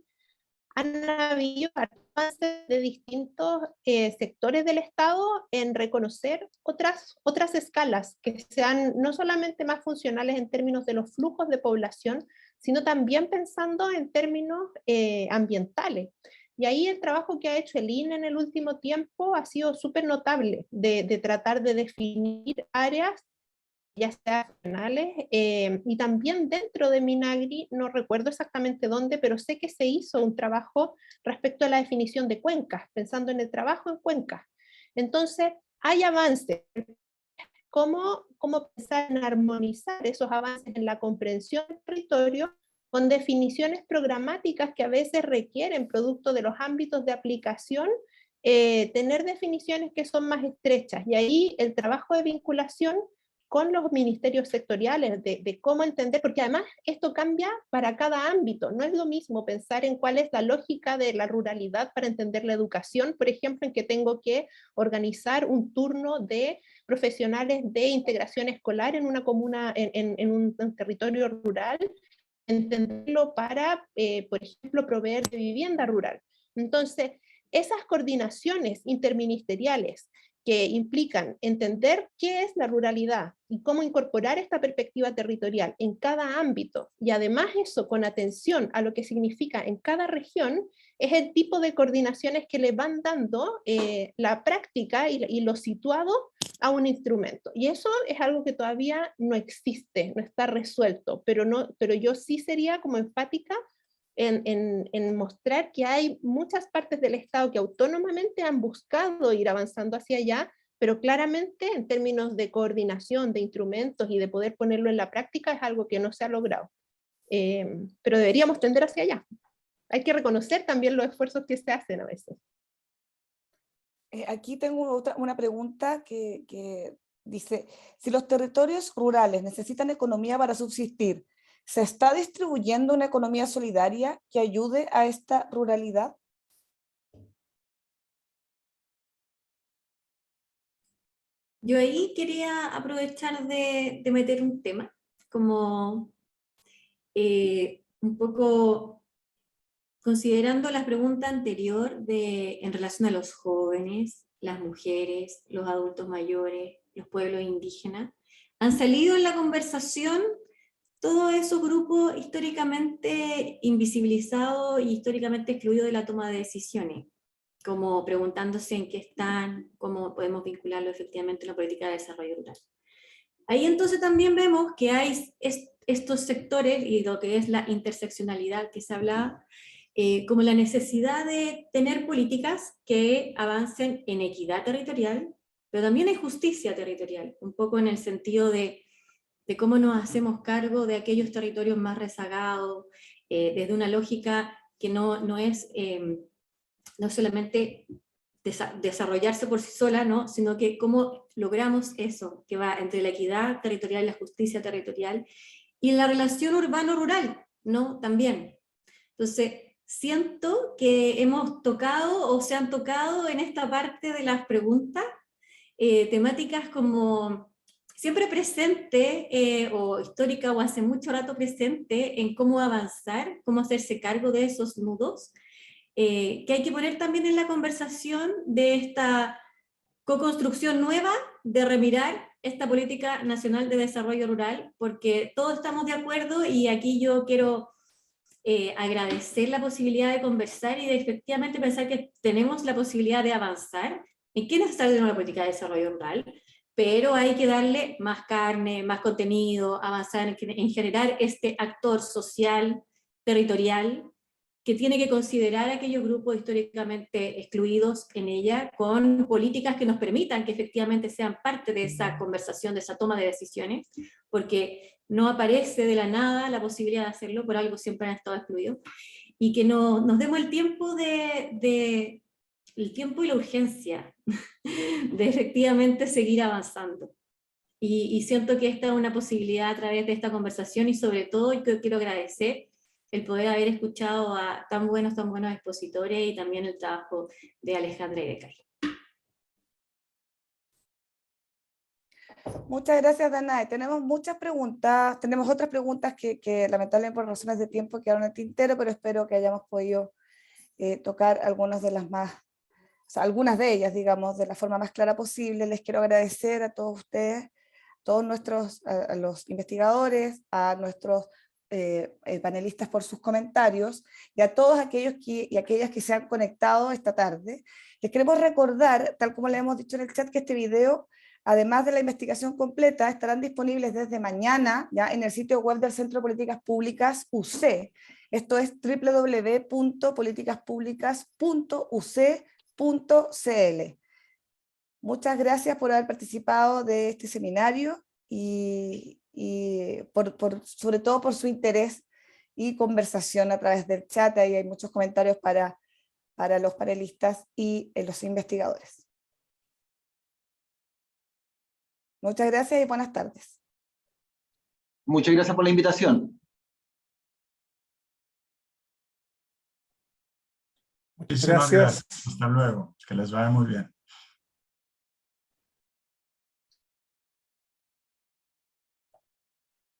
han habido avances de distintos sectores del Estado en reconocer otras escalas que sean no solamente más funcionales en términos de los flujos de población, sino también pensando en términos ambientales. Y ahí el trabajo que ha hecho el INE en el último tiempo ha sido súper notable, de tratar de definir áreas ya sea regionales, y también dentro de Minagri, no recuerdo exactamente dónde, pero sé que se hizo un trabajo respecto a la definición de cuencas, pensando en el trabajo en cuencas. Entonces, hay avances. ¿Cómo pensar en armonizar esos avances en la comprensión del territorio con definiciones programáticas que a veces requieren, producto de los ámbitos de aplicación, tener definiciones que son más estrechas? Y ahí el trabajo de vinculación con los ministerios sectoriales, de cómo entender, porque además esto cambia para cada ámbito. No es lo mismo pensar en cuál es la lógica de la ruralidad para entender la educación, por ejemplo, en que tengo que organizar un turno de profesionales de integración escolar en una comuna, en un territorio rural, entenderlo para, por ejemplo, proveer de vivienda rural. Entonces, esas coordinaciones interministeriales que implican entender qué es la ruralidad y cómo incorporar esta perspectiva territorial en cada ámbito, y además eso con atención a lo que significa en cada región, es el tipo de coordinaciones que le van dando la práctica y lo situado a un instrumento. Y eso es algo que todavía no existe, no está resuelto, pero yo sí sería como enfática en mostrar que hay muchas partes del Estado que autónomamente han buscado ir avanzando hacia allá, pero claramente en términos de coordinación, de instrumentos y de poder ponerlo en la práctica es algo que no se ha logrado. Pero deberíamos tender hacia allá. Hay que reconocer también los esfuerzos que se hacen a veces. Aquí tengo una pregunta que dice, si los territorios rurales necesitan economía para subsistir, ¿se está distribuyendo una economía solidaria que ayude a esta ruralidad? Yo ahí quería aprovechar de meter un tema, como un poco considerando la pregunta anterior en relación a los jóvenes, las mujeres, los adultos mayores, los pueblos indígenas. Han salido en la conversación todos esos grupos históricamente invisibilizados y históricamente excluidos de la toma de decisiones, como preguntándose en qué están, cómo podemos vincularlo efectivamente en la política de desarrollo rural. Ahí entonces también vemos que hay estos sectores y lo que es la interseccionalidad que se hablaba, como la necesidad de tener políticas que avancen en equidad territorial, pero también en justicia territorial, un poco en el sentido de cómo nos hacemos cargo de aquellos territorios más rezagados, desde una lógica que no es no solamente desarrollarse por sí sola, ¿no? Sino que cómo logramos eso, que va entre la equidad territorial y la justicia territorial, y la relación urbano-rural, ¿no? También. Entonces, siento que hemos tocado o se han tocado en esta parte de las preguntas temáticas como siempre presente o histórica o hace mucho rato presente en cómo avanzar, cómo hacerse cargo de esos nudos, que hay que poner también en la conversación de esta co-construcción nueva de remirar esta política nacional de desarrollo rural, porque todos estamos de acuerdo y aquí yo quiero agradecer la posibilidad de conversar y de efectivamente pensar que tenemos la posibilidad de avanzar en qué es necesario una política de desarrollo rural, pero hay que darle más carne, más contenido, avanzar en generar este actor social, territorial, que tiene que considerar a aquellos grupos históricamente excluidos en ella con políticas que nos permitan que efectivamente sean parte de esa conversación, de esa toma de decisiones, porque no aparece de la nada la posibilidad de hacerlo, por algo siempre han estado excluidos, y que nos demos el tiempo el tiempo y la urgencia de efectivamente seguir avanzando. Y siento que esta es una posibilidad a través de esta conversación y sobre todo yo quiero agradecer el poder haber escuchado a tan buenos expositores y también el trabajo de Alejandra y de Kai. Muchas gracias, Danae. Tenemos muchas preguntas, tenemos otras preguntas que lamentablemente por razones de tiempo quedaron en el tintero, pero espero que hayamos podido tocar algunas de las más, o sea, algunas de ellas, digamos, de la forma más clara posible. Les quiero agradecer a todos ustedes, todos a los investigadores, a nuestros panelistas por sus comentarios, y a todos aquellos y aquellas que se han conectado esta tarde. Les queremos recordar, tal como le hemos dicho en el chat, que este video, además de la investigación completa, estarán disponibles desde mañana ya en el sitio web del Centro de Políticas Públicas UC. Esto es www.politicaspublicas.uc.cl. Muchas gracias por haber participado de este seminario y sobre todo por su interés y conversación a través del chat. Ahí hay muchos comentarios para los panelistas y los investigadores. Muchas gracias y buenas tardes. Muchas gracias por la invitación. Muchísimas gracias. Hasta luego. Que les vaya muy bien.